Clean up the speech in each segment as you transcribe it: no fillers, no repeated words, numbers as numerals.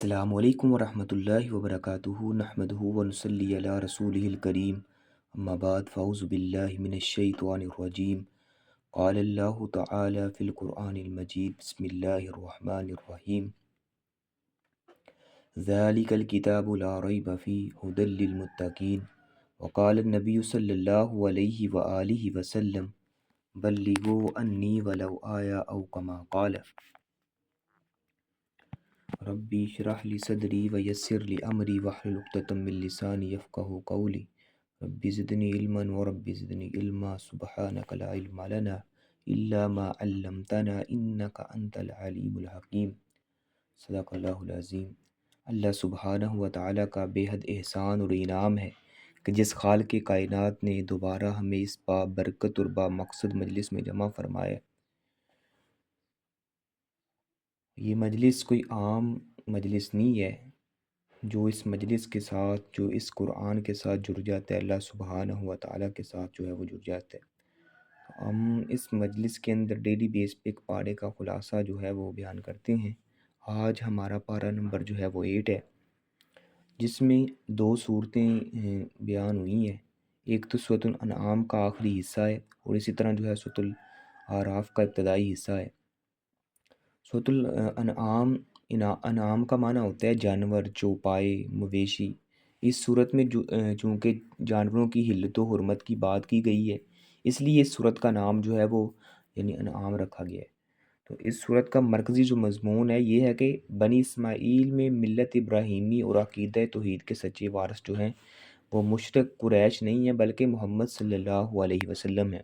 السلام علیکم ورحمۃ اللہ وبرکاتہ نحمدہ ونصلی علی رسولہ الکریم اما بعد فاعوذ باللہ من الشیطان الرجیم قال اللہ تعالی فی القرآن المجید بسم اللہ الرحمن الرحیم ذالک الکتاب لا ریب فیہ ھدی للمتقین وقال النبی صلی اللہ علیہ وآلہ وسلم بلغوا انی ولو آیا او کما قال ربی اشرح لی صدری ویسر لی امری واحلل عقدۃ من لسانی یفقہوا قولی ربی زدنی علما وربی زدنی علما سبحانک لا علم لنا الا ما علمتنا انک انت العلیم الحکیم صدق اللہ العظیم۔ اللہ سبحانہ و تعالیٰ کا بے حد احسان اور انعام ہے کہ جس خالق کائنات نے دوبارہ ہمیں اس با برکت اور با مقصد مجلس میں جمع فرمایا۔ یہ مجلس کوئی عام مجلس نہیں ہے۔ جو اس مجلس کے ساتھ، جو اس قرآن کے ساتھ جڑ جاتا ہے، اللہ سبحانہ و تعالیٰ کے ساتھ جو ہے وہ جڑ جاتا ہے۔ ہم اس مجلس کے اندر ڈیلی بیس پہ ایک پارے کا خلاصہ جو ہے وہ بیان کرتے ہیں۔ آج ہمارا پارہ نمبر جو ہے وہ 8 ہے، جس میں 2 صورتیں بیان ہوئی ہیں۔ ایک تو سورۃ الانعام کا آخری حصہ ہے اور اسی طرح جو ہے سورۃ الاعراف کا ابتدائی حصہ ہے۔ سورۃ الانعام، انعام کا معنی ہوتا ہے جانور، چوپائے، مویشی۔ اس صورت میں چونکہ جانوروں کی حلت و حرمت کی بات کی گئی ہے، اس لیے اس صورت کا نام جو ہے وہ یعنی انعام رکھا گیا ہے۔ تو اس صورت کا مرکزی جو مضمون ہے یہ ہے کہ بنی اسماعیل میں ملت ابراہیمی اور عقیدہ توحید کے سچے وارث جو ہیں وہ مشرک قریش نہیں ہیں بلکہ محمد صلی اللہ علیہ وسلم ہیں۔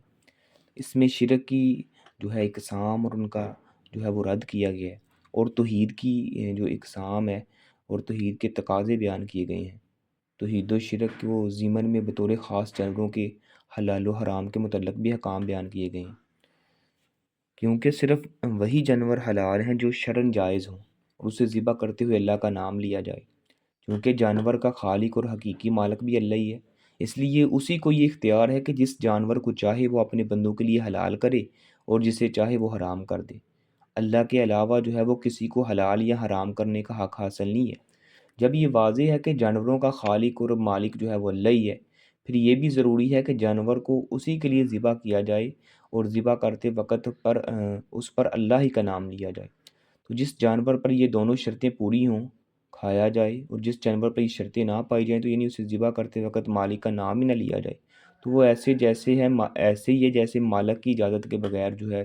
اس میں شرک کی جو ہے اقسام اور ان کا جو ہے وہ رد کیا گیا ہے، اور توحید کی جو اقسام ہے اور توحید کے تقاضے بیان کیے گئے ہیں۔ توحید و شرک کو ضمن میں بطور خاص جانوروں کے حلال و حرام کے متعلق بھی احکام بیان کیے گئے ہیں، کیونکہ صرف وہی جانور حلال ہیں جو شرعاً جائز ہوں اور اسے ذبح کرتے ہوئے اللہ کا نام لیا جائے، کیونکہ جانور کا خالق اور حقیقی مالک بھی اللہ ہی ہے۔ اس لیے اسی کو یہ اختیار ہے کہ جس جانور کو چاہے وہ اپنے بندوں کے لیے حلال کرے اور جسے چاہے وہ حرام کر دے۔ اللہ کے علاوہ جو ہے وہ کسی کو حلال یا حرام کرنے کا حق حاصل نہیں ہے۔ جب یہ واضح ہے کہ جانوروں کا خالق اور مالک جو ہے وہ اللہ ہی ہے، پھر یہ بھی ضروری ہے کہ جانور کو اسی کے لیے ذبح کیا جائے اور ذبح کرتے وقت پر اس پر اللہ ہی کا نام لیا جائے۔ تو جس جانور پر یہ دونوں شرطیں پوری ہوں کھایا جائے، اور جس جانور پر یہ شرطیں نہ پائی جائیں تو یعنی اسے ذبح کرتے وقت مالک کا نام ہی نہ لیا جائے، تو وہ ایسے ہی ہے جیسے مالک کی اجازت کے بغیر جو ہے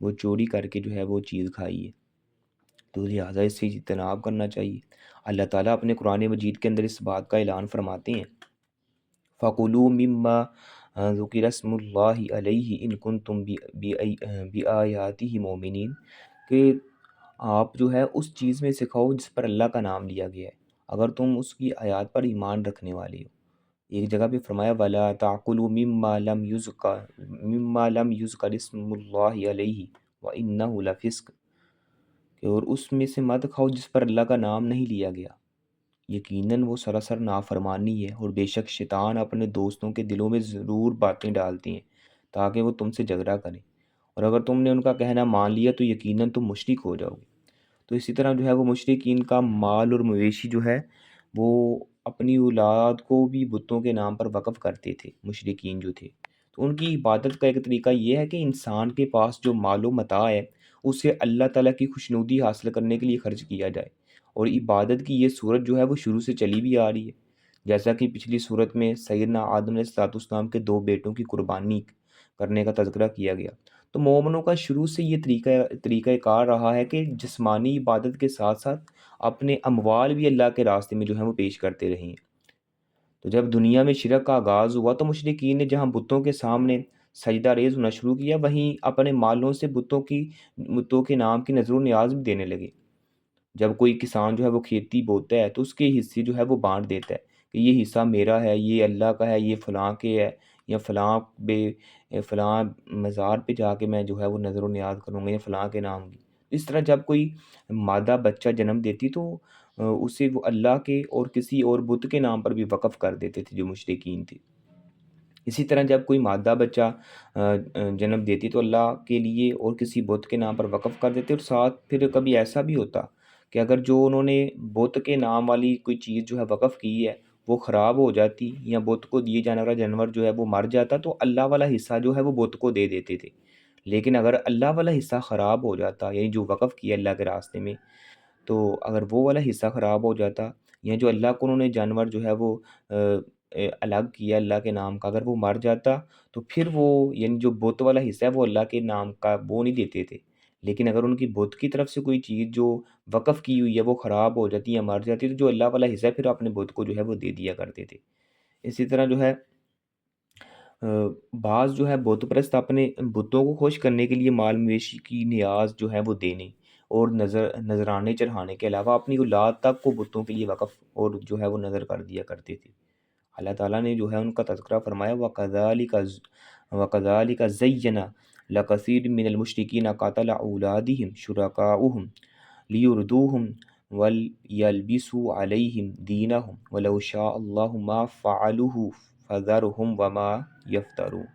وہ چوری کر کے جو ہے وہ چیز کھائی ہے۔ تو لہٰذا اس سے اجتناب کرنا چاہیے۔ اللہ تعالیٰ اپنے قرآن مجید کے اندر اس بات کا اعلان فرماتے ہیں، فَقُلُوا مِمَّا ذُكِرَ اسْمُ اللَّهِ عَلَيْهِ إِن كُنتُم بِآيَاتِهِ مُؤْمِنِينَ، کہ آپ جو ہے اس چیز میں سے کھاؤ جس پر اللہ کا نام لیا گیا ہے اگر تم اس کی آیات پر ایمان رکھنے والے ہو۔ ایک جگہ پہ فرمایا وَلَا تَأْكُلُوا مِمَّا لَمْ يُذْكَرِ اسْمُ اللَّهِ عَلَيْهِ وَإِنَّهُ لَفِسْقٌ، کہ اور اس میں سے مت کھاؤ جس پر اللہ کا نام نہیں لیا گیا، یقیناً وہ سراسر نافرمانی ہے، اور بے شک شیطان اپنے دوستوں کے دلوں میں ضرور باتیں ڈالتی ہیں تاکہ وہ تم سے جھگڑا کریں، اور اگر تم نے ان کا کہنا مان لیا تو یقیناً تم مشرک ہو جاؤ گے۔ تو اسی طرح جو ہے وہ مشرکین کا مال اور مویشی جو ہے وہ اپنی اولاد کو بھی بتوں کے نام پر وقف کرتے تھے۔ مشرکین جو تھے تو ان کی عبادت کا ایک طریقہ یہ ہے کہ انسان کے پاس جو مال و متاع ہے اسے اللہ تعالیٰ کی خوشنودی حاصل کرنے کے لیے خرچ کیا جائے، اور عبادت کی یہ صورت جو ہے وہ شروع سے چلی بھی آ رہی ہے، جیسا کہ پچھلی صورت میں سیدنا آدم علیہ السلام کے 2 بیٹوں کی قربانی کرنے کا تذکرہ کیا گیا۔ تو مومنوں کا شروع سے یہ طریقہ کار رہا ہے کہ جسمانی عبادت کے ساتھ ساتھ اپنے اموال بھی اللہ کے راستے میں جو ہیں وہ پیش کرتے رہے ہیں۔ تو جب دنیا میں شرک کا آغاز ہوا تو مشرکین نے جہاں بتوں کے سامنے سجدہ ریز ہونا شروع کیا، وہیں اپنے مالوں سے بتوں کے نام کی نذر و نیاز بھی دینے لگے۔ جب کوئی کسان جو ہے وہ کھیتی بوتا ہے تو اس کے حصے جو ہے وہ بانٹ دیتا ہے کہ یہ حصہ میرا ہے، یہ اللہ کا ہے، یہ فلاں کے ہے، یا فلاں مزار پہ جا کے میں جو ہے وہ نظر و نیاز کروں گا یا فلاں کے نام کی۔ اس طرح جب کوئی مادہ بچہ جنم دیتی تو اسے وہ اللہ کے اور کسی اور بت کے نام پر بھی وقف کر دیتے تھے جو مشرکین تھے۔ اسی طرح جب کوئی مادہ بچہ جنم دیتی تو اللہ کے لیے اور کسی بت کے نام پر وقف کر دیتے، اور ساتھ پھر کبھی ایسا بھی ہوتا کہ اگر جو انہوں نے بت کے نام والی کوئی چیز جو ہے وقف کی ہے وہ خراب ہو جاتی یا بت کو دیے جانے والا جانور جو ہے وہ مر جاتا تو اللہ والا حصہ جو ہے وہ بت کو دے دیتے تھے۔ لیکن اگر اللہ والا حصہ خراب ہو جاتا، یعنی جو وقف کیا اللہ کے راستے میں، تو اگر وہ والا حصہ خراب ہو جاتا یا جو اللہ کو انہوں نے جانور جو ہے وہ الگ کیا اللہ کے نام کا، اگر وہ مر جاتا تو پھر وہ یعنی جو بت والا حصہ ہے وہ اللہ کے نام کا وہ نہیں دیتے تھے۔ لیکن اگر ان کی بت کی طرف سے کوئی چیز جو وقف کی ہوئی ہے وہ خراب ہو جاتی یا مر جاتی تو جو اللہ والا حصہ ہے پھر اپنے بت کو جو ہے وہ دے دیا کرتے تھے۔ اسی طرح جو ہے بعض جو ہے بت پرست اپنے بتوں کو خوش کرنے کے لیے مال مویشی کی نیاز جو ہے وہ دینے اور نذرانے چڑھانے کے علاوہ اپنی اولاد تک کو بتوں کے لیے وقف اور جو ہے وہ نظر کر دیا کرتے تھے۔ اللہ تعالیٰ نے جو ہے ان کا تذکرہ فرمایا وَكَذَلِكَ زَيَّنَ لَكَثِيرٍ مِّنَ الْمُشْرِكِينَ قَتْلَ أَوْلَادِهِمْ شُرَكَاؤُهُمْ لِيُرْدُوهُمْ وَلْيَلْبِسُوا عَلَيْهِمْ دِينَهُمْ وَلَوْ شَاءَ اللَّهُ مَا فَعَلُوهُ فَذَرْهُمْ وَمَا يَفْتَرُونَ۔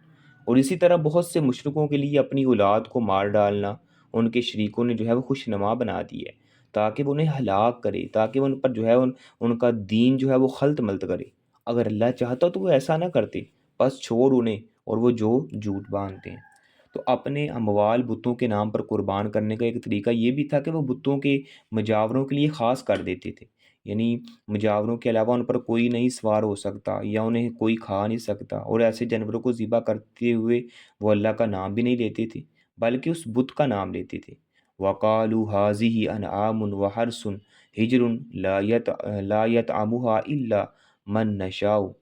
اور اسی طرح بہت سے مشرکوں کے لیے اپنی اولاد کو مار ڈالنا ان کے شریکوں نے جو ہے وہ خوش نما بنا دی ہے تاکہ وہ انہیں ہلاک کرے، تاکہ ان پر جو ہے ان کا دین جو ہے وہ خلط ملط کرے۔ اگر اللہ چاہتا تو وہ ایسا نہ کرتے، بس چھوڑ انہیں اور وہ جو جھوٹ باندھتے ہیں۔ تو اپنے اموال بتوں کے نام پر قربان کرنے کا ایک طریقہ یہ بھی تھا کہ وہ بتوں کے مجاوروں کے لیے خاص کر دیتے تھے، یعنی مجاوروں کے علاوہ ان پر کوئی نہیں سوار ہو سکتا یا انہیں کوئی کھا نہیں سکتا، اور ایسے جانوروں کو ذبح کرتے ہوئے وہ اللہ کا نام بھی نہیں لیتے تھے بلکہ اس بت کا نام لیتے تھے۔ وَقَالُوا هَٰذِهِ أَنْعَامٌ وَحَرْثٌ حِجْرٌ لَا يَطْعَمُهَا إِلَّا مَن نَّشَاءُ۔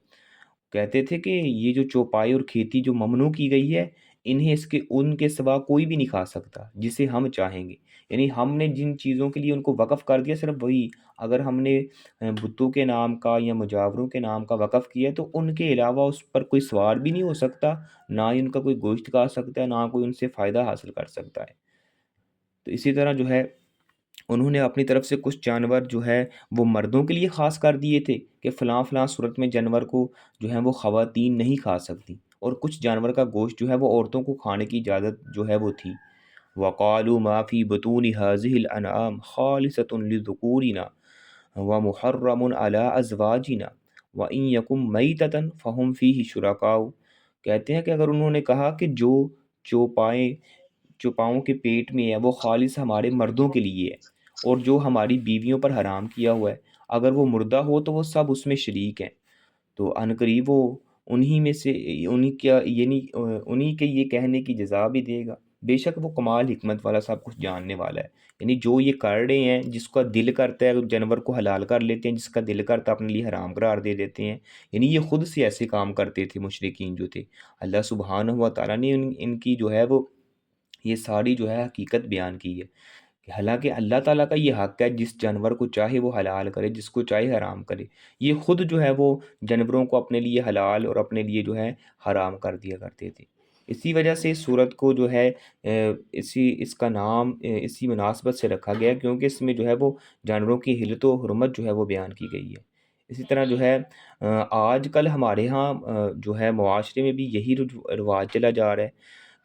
کہتے تھے کہ یہ جو چوپائی اور کھیتی جو ممنوع کی گئی ہے انہیں ان کے سوا کوئی بھی نہیں کھا سکتا جسے ہم چاہیں گے، یعنی ہم نے جن چیزوں کے لیے ان کو وقف کر دیا صرف وہی، اگر ہم نے بتوں کے نام کا یا مجاوروں کے نام کا وقف کیا تو ان کے علاوہ اس پر کوئی سوار بھی نہیں ہو سکتا، نہ ہی ان کا کوئی گوشت کھا سکتا ہے، نہ کوئی ان سے فائدہ حاصل کر سکتا ہے۔ تو اسی طرح جو ہے انہوں نے اپنی طرف سے کچھ جانور جو ہے وہ مردوں کے لیے خاص کر دیے تھے کہ فلاں فلاں صورت میں جانور کو جو ہے وہ خواتین نہیں کھا سکتی، اور کچھ جانور کا گوشت جو ہے وہ عورتوں کو کھانے کی اجازت جو ہے وہ تھی۔ وَقَالُوا مَا فِي بُطُونِ هَٰذِهِ الْأَنْعَامِ خَالِصَةٌ لِّذُكُورِنَا وَمُحَرَّمٌ عَلَىٰ أَزْوَاجِنَا وَإِن يَكُن مَّيْتَةً فَهُمْ فِيهِ شُرَكَاءُ۔ کہتے ہیں کہ اگر انہوں نے کہا کہ جو چوپاؤں کے پیٹ میں ہے وہ خالص ہمارے مردوں کے لیے ہے اور جو ہماری بیویوں پر حرام کیا ہوا ہے اگر وہ مردہ ہو تو وہ سب اس میں شریک ہیں، تو عنقریب وہ انہی میں سے انہی کے یہ کہنے کی جزا بھی دے گا، بے شک وہ کمال حکمت والا سب کچھ جاننے والا ہے۔ یعنی جو یہ کر رہے ہیں، جس کا دل کرتا ہے جانور کو حلال کر لیتے ہیں، جس کا دل کرتا ہے اپنے لیے حرام قرار دے دیتے ہیں، یعنی یہ خود سے ایسے کام کرتے تھے مشرکین جو تھے۔ اللہ سبحانہ و تعالیٰ نے ان کی جو ہے وہ یہ ساری جو ہے حقیقت بیان کی ہے کہ حالانکہ اللہ تعالیٰ کا یہ حق ہے جس جانور کو چاہے وہ حلال کرے، جس کو چاہے حرام کرے، یہ خود جو ہے وہ جانوروں کو اپنے لیے حلال اور اپنے لیے جو ہے حرام کر دیا کرتے تھے۔ اسی وجہ سے اس سورت کو جو ہے اس کا نام اسی مناسبت سے رکھا گیا کیونکہ اس میں جو ہے وہ جانوروں کی حلت و حرمت جو ہے وہ بیان کی گئی ہے۔ اسی طرح جو ہے آج کل ہمارے ہاں جو ہے معاشرے میں بھی یہی رواج چلا جا رہا ہے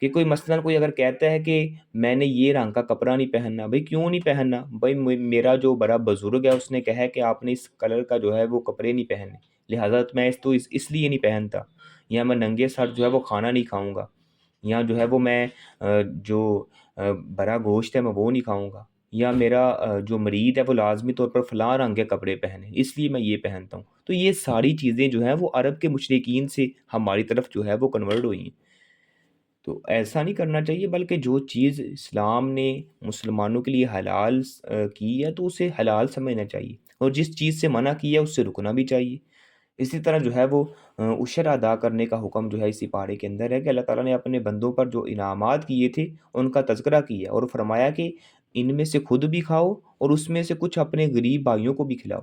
کہ کوئی مثلاً کوئی اگر کہتا ہے کہ میں نے یہ رنگ کا کپڑا نہیں پہننا، بھائی کیوں نہیں پہننا؟ بھائی میرا جو بڑا بزرگ ہے اس نے کہا ہے کہ آپ نے اس کلر کا جو ہے وہ کپڑے نہیں پہننے، لہٰذا میں اس لیے نہیں پہنتا، یا میں ننگے سر جو ہے وہ کھانا نہیں کھاؤں گا، یا جو ہے وہ میں جو بڑا گوشت ہے میں وہ نہیں کھاؤں گا، یا میرا جو مرید ہے وہ لازمی طور پر فلاں رنگ کے کپڑے پہنے اس لیے میں یہ پہنتا ہوں۔ تو یہ ساری چیزیں جو ہیں وہ عرب کے مشرکین سے ہماری طرف جو ہے وہ کنورٹ ہوئی ہیں۔ تو ایسا نہیں کرنا چاہیے بلکہ جو چیز اسلام نے مسلمانوں کے لیے حلال کی ہے تو اسے حلال سمجھنا چاہیے، اور جس چیز سے منع کی ہے اس سے رکنا بھی چاہیے۔ اسی طرح جو ہے وہ عشر ادا کرنے کا حکم جو ہے اسی پارے کے اندر ہے کہ اللہ تعالیٰ نے اپنے بندوں پر جو انعامات کیے تھے ان کا تذکرہ کیا اور فرمایا کہ ان میں سے خود بھی کھاؤ اور اس میں سے کچھ اپنے غریب بھائیوں کو بھی کھلاؤ،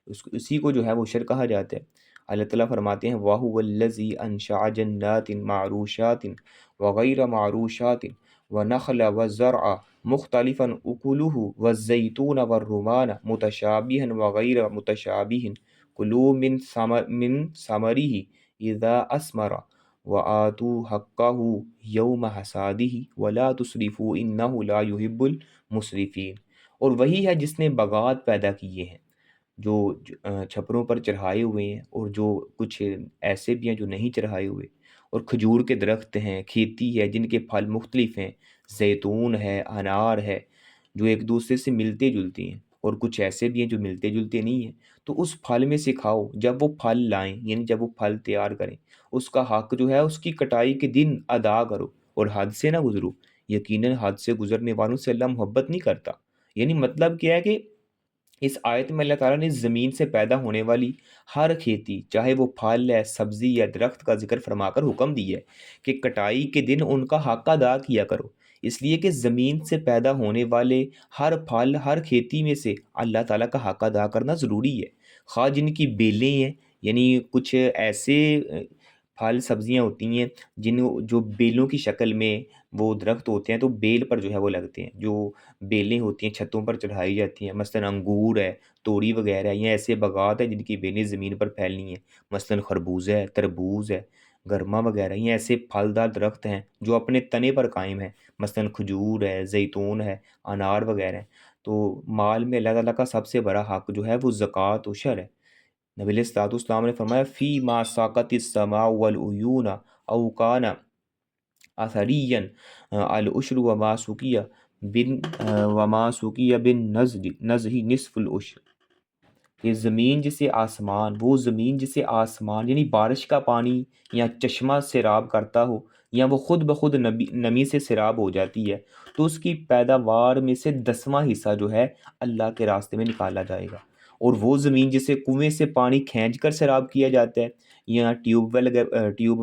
اسی کو جو ہے وہ عشر کہا جاتا ہے۔ اللہ تعالیٰ فرماتے ہیں وَهُوَ الَّذِي أَنشَأَ جَنَّاتٍ مَعْرُوشَاتٍ وغیر معروشات ونخل وزرع مختلفا اکلہ والزیتون والرمان متشابہا وغیر متشابہ کلوا من ثمرہ اذا اثمر وآتوا حقہ یوم حصادہ ولا تسرفوا انہ لا يحب المسرفین۔ اور وہی ہے جس نے باغات پیدا کیے ہیں، جو چھپروں پر چڑھائے ہوئے ہیں، اور جو کچھ ایسے بھی ہیں جو نہیں چڑھائے ہوئے، اور کھجور کے درخت ہیں، کھیتی ہے جن کے پھل مختلف ہیں، زیتون ہے، انار ہے، جو ایک دوسرے سے ملتے جلتے ہیں، اور کچھ ایسے بھی ہیں جو ملتے جلتے نہیں ہیں۔ تو اس پھل میں سے کھاؤ، جب وہ پھل لائیں یعنی جب وہ پھل تیار کریں، اس کا حق جو ہے اس کی کٹائی کے دن ادا کرو، اور حد سے نہ گزرو، یقیناً حد سے گزرنے والوں سے اللہ محبت نہیں کرتا۔ یعنی مطلب کیا ہے کہ اس آیت میں اللہ تعالیٰ نے زمین سے پیدا ہونے والی ہر کھیتی، چاہے وہ پھل ہے، سبزی یا درخت، کا ذکر فرما کر حکم دیا ہے کہ کٹائی کے دن ان کا حق ادا کیا کرو، اس لیے کہ زمین سے پیدا ہونے والے ہر پھل، ہر کھیتی میں سے اللہ تعالیٰ کا حق ادا کرنا ضروری ہے، خواہ جن کی بیلیں ہیں، یعنی کچھ ایسے پھل سبزیاں ہوتی ہیں جو بیلوں کی شکل میں وہ درخت ہوتے ہیں، تو بیل پر جو ہے وہ لگتے ہیں، جو بیلیں ہوتی ہیں چھتوں پر چڑھائی جاتی ہیں، مثلا انگور ہے، توڑی وغیرہ ہے، یا ایسے باغات ہیں جن کی بیلیں زمین پر پھیلنی ہیں، مثلا خربوزہ ہے، تربوز ہے، گرما وغیرہ، یہ ایسے پھلدار درخت ہیں جو اپنے تنے پر قائم ہیں، مثلا کھجور ہے، زیتون ہے، انار وغیرہ ہے۔ تو مال میں اللہ تعالیٰ کا سب سے بڑا حق جو ہے وہ زکوٰۃ و عشر ہے۔ نبی علیہ الصلوۃ والسلام نے فرمایا فی ما ساقت السماء والعیون او کان اثریا العشر وما سقی بن نزہ نصف العشر، کہ زمین جسے آسمان، وہ زمین جسے آسمان یعنی بارش کا پانی یا چشمہ سیراب کرتا ہو، یا وہ خود بخود نمی سے سیراب ہو جاتی ہے، تو اس کی پیداوار میں سے 10واں حصہ جو ہے اللہ کے راستے میں نکالا جائے گا۔ اور وہ زمین جسے کنویں سے پانی کھینچ کر سیراب کیا جاتا ہے، یا ٹیوب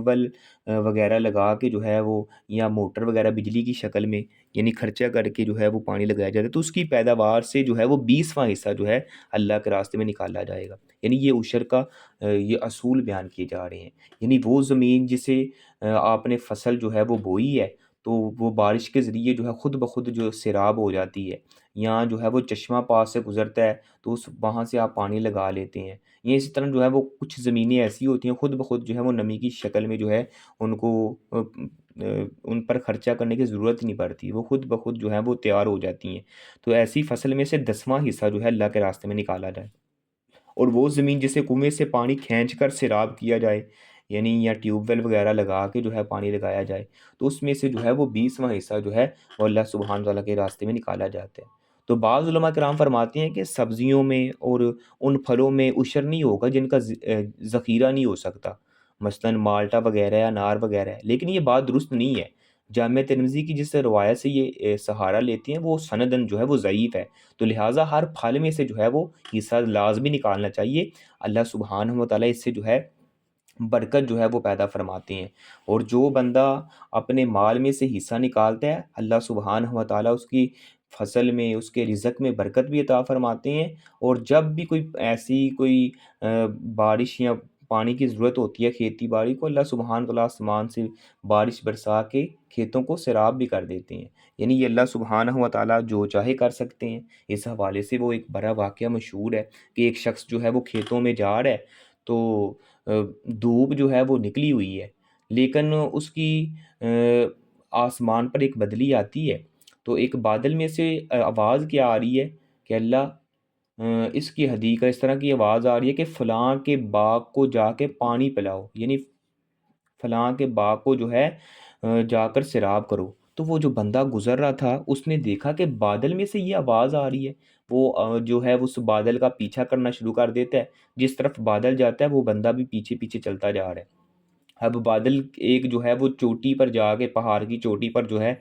ویل وغیرہ لگا کے جو ہے وہ، یا موٹر وغیرہ بجلی کی شکل میں یعنی خرچہ کر کے جو ہے وہ پانی لگایا جاتا ہے، تو اس کی پیداوار سے جو ہے وہ 20واں حصہ جو ہے اللہ کے راستے میں نکالا جائے گا۔ یعنی یہ عشر کا یہ اصول بیان کیے جا رہے ہیں، یعنی وہ زمین جسے آپ نے فصل جو ہے وہ بوئی ہے، تو وہ بارش کے ذریعے جو ہے خود بخود جو سیراب ہو جاتی ہے، یا جو ہے وہ چشمہ پاس سے گزرتا ہے تو وہاں سے آپ پانی لگا لیتے ہیں، یہ اسی طرح جو ہے وہ کچھ زمینیں ایسی ہوتی ہیں خود بخود جو ہے وہ نمی کی شکل میں جو ہے ان کو ان پر خرچہ کرنے کی ضرورت ہی نہیں پڑتی، وہ خود بخود جو ہے وہ تیار ہو جاتی ہیں۔ تو ایسی فصل میں سے 10واں حصہ جو ہے اللہ کے راستے میں نکالا جائے، اور وہ زمین جسے کنویں سے پانی کھینچ کر سیراب کیا جائے، یعنی یا ٹیوب ویل وغیرہ لگا کے جو ہے پانی لگایا جائے، تو اس میں سے جو ہے وہ 20واں حصہ جو ہے وہ اللہ سبحانہ تعالیٰ کے راستے میں نکالا جاتا ہے۔ تو بعض علماء کرام فرماتے ہیں کہ سبزیوں میں اور ان پھلوں میں عشر نہیں ہوگا جن کا ذخیرہ نہیں ہو سکتا، مثلا مالٹا وغیرہ یا انار وغیرہ ہے، لیکن یہ بات درست نہیں ہے۔ جامع ترمذی کی جس روایت سے یہ سہارا لیتے ہیں وہ سندن جو ہے وہ ضعیف ہے، تو لہٰذا ہر پھل میں سے جو ہے وہ حصہ لازمی نکالنا چاہیے، اللہ سبحانہ و تعالیٰ اس سے جو ہے برکت جو ہے وہ پیدا فرماتے ہیں، اور جو بندہ اپنے مال میں سے حصہ نکالتا ہے اللہ سبحانہ و تعالیٰ اس کی فصل میں، اس کے رزق میں برکت بھی عطا فرماتے ہیں، اور جب بھی کوئی ایسی کوئی بارش یا پانی کی ضرورت ہوتی ہے کھیتی باڑی کو، اللہ سبحانہ و تعالیٰ آسمان سے بارش برسا کے کھیتوں کو سیراب بھی کر دیتے ہیں۔ یعنی یہ اللہ سبحانہ و تعالیٰ جو چاہے کر سکتے ہیں۔ اس حوالے سے وہ ایک بڑا واقعہ مشہور ہے کہ ایک شخص جو ہے وہ کھیتوں میں جا رہا ہے، تو دھوپ جو ہے وہ نکلی ہوئی ہے، لیکن اس کی آسمان پر ایک بدلی آتی ہے، تو ایک بادل میں سے آواز کیا آ رہی ہے کہ اللہ اس کی حدیقہ، اس طرح کی آواز آ رہی ہے کہ فلاں کے باغ کو جا کے پانی پلاؤ، یعنی فلاں کے باغ کو جو ہے جا کر سیراب کرو۔ تو وہ جو بندہ گزر رہا تھا اس نے دیکھا کہ بادل میں سے یہ آواز آ رہی ہے، وہ جو ہے اس بادل کا پیچھا کرنا شروع کر دیتا ہے، جس طرف بادل جاتا ہے وہ بندہ بھی پیچھے پیچھے چلتا جا رہا ہے۔ اب بادل ایک جو ہے وہ چوٹی پر جا کے، پہاڑ کی چوٹی پر جو ہے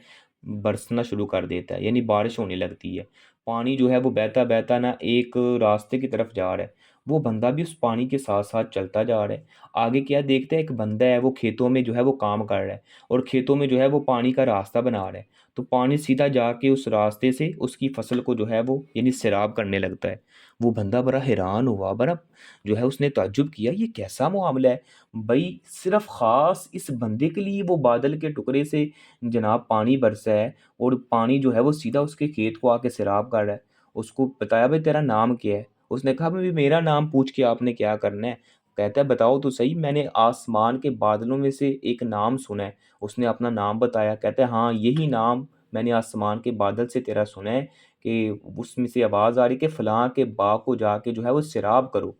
برسنا شروع کر دیتا ہے، یعنی بارش ہونے لگتی ہے، پانی جو ہے وہ بہتا بہتا نا ایک راستے کی طرف جا رہا ہے، وہ بندہ بھی اس پانی کے ساتھ ساتھ چلتا جا رہا ہے۔ آگے کیا دیکھتا ہے، ایک بندہ ہے وہ کھیتوں میں جو ہے وہ کام کر رہا ہے، اور کھیتوں میں جو ہے وہ پانی کا راستہ بنا رہا ہے، تو پانی سیدھا جا کے اس راستے سے اس کی فصل کو جو ہے وہ یعنی سیراب کرنے لگتا ہے۔ وہ بندہ بڑا حیران ہوا، بڑا جو ہے اس نے تعجب کیا، یہ کیسا معاملہ ہے بھائی، صرف خاص اس بندے کے لیے وہ بادل کے ٹکڑے سے جناب پانی برسا ہے، اور پانی جو ہے وہ سیدھا اس کے کھیت کو آ کے سیراب کر رہا ہے۔ اس کو بتایا بھائی تیرا نام کیا ہے، اس نے کہا بھائی میرا نام پوچھ کے آپ نے کیا کرنا ہے، کہتا ہے بتاؤ تو صحیح، میں نے آسمان کے بادلوں میں سے ایک نام سنا ہے۔ اس نے اپنا نام بتایا، کہتا ہے ہاں یہی نام میں نے آسمان کے بادل سے تیرا سنا ہے کہ اس میں سے آواز آ رہی کہ فلاں کے باغ کو جا کے جو ہے وہ سیراب کرو،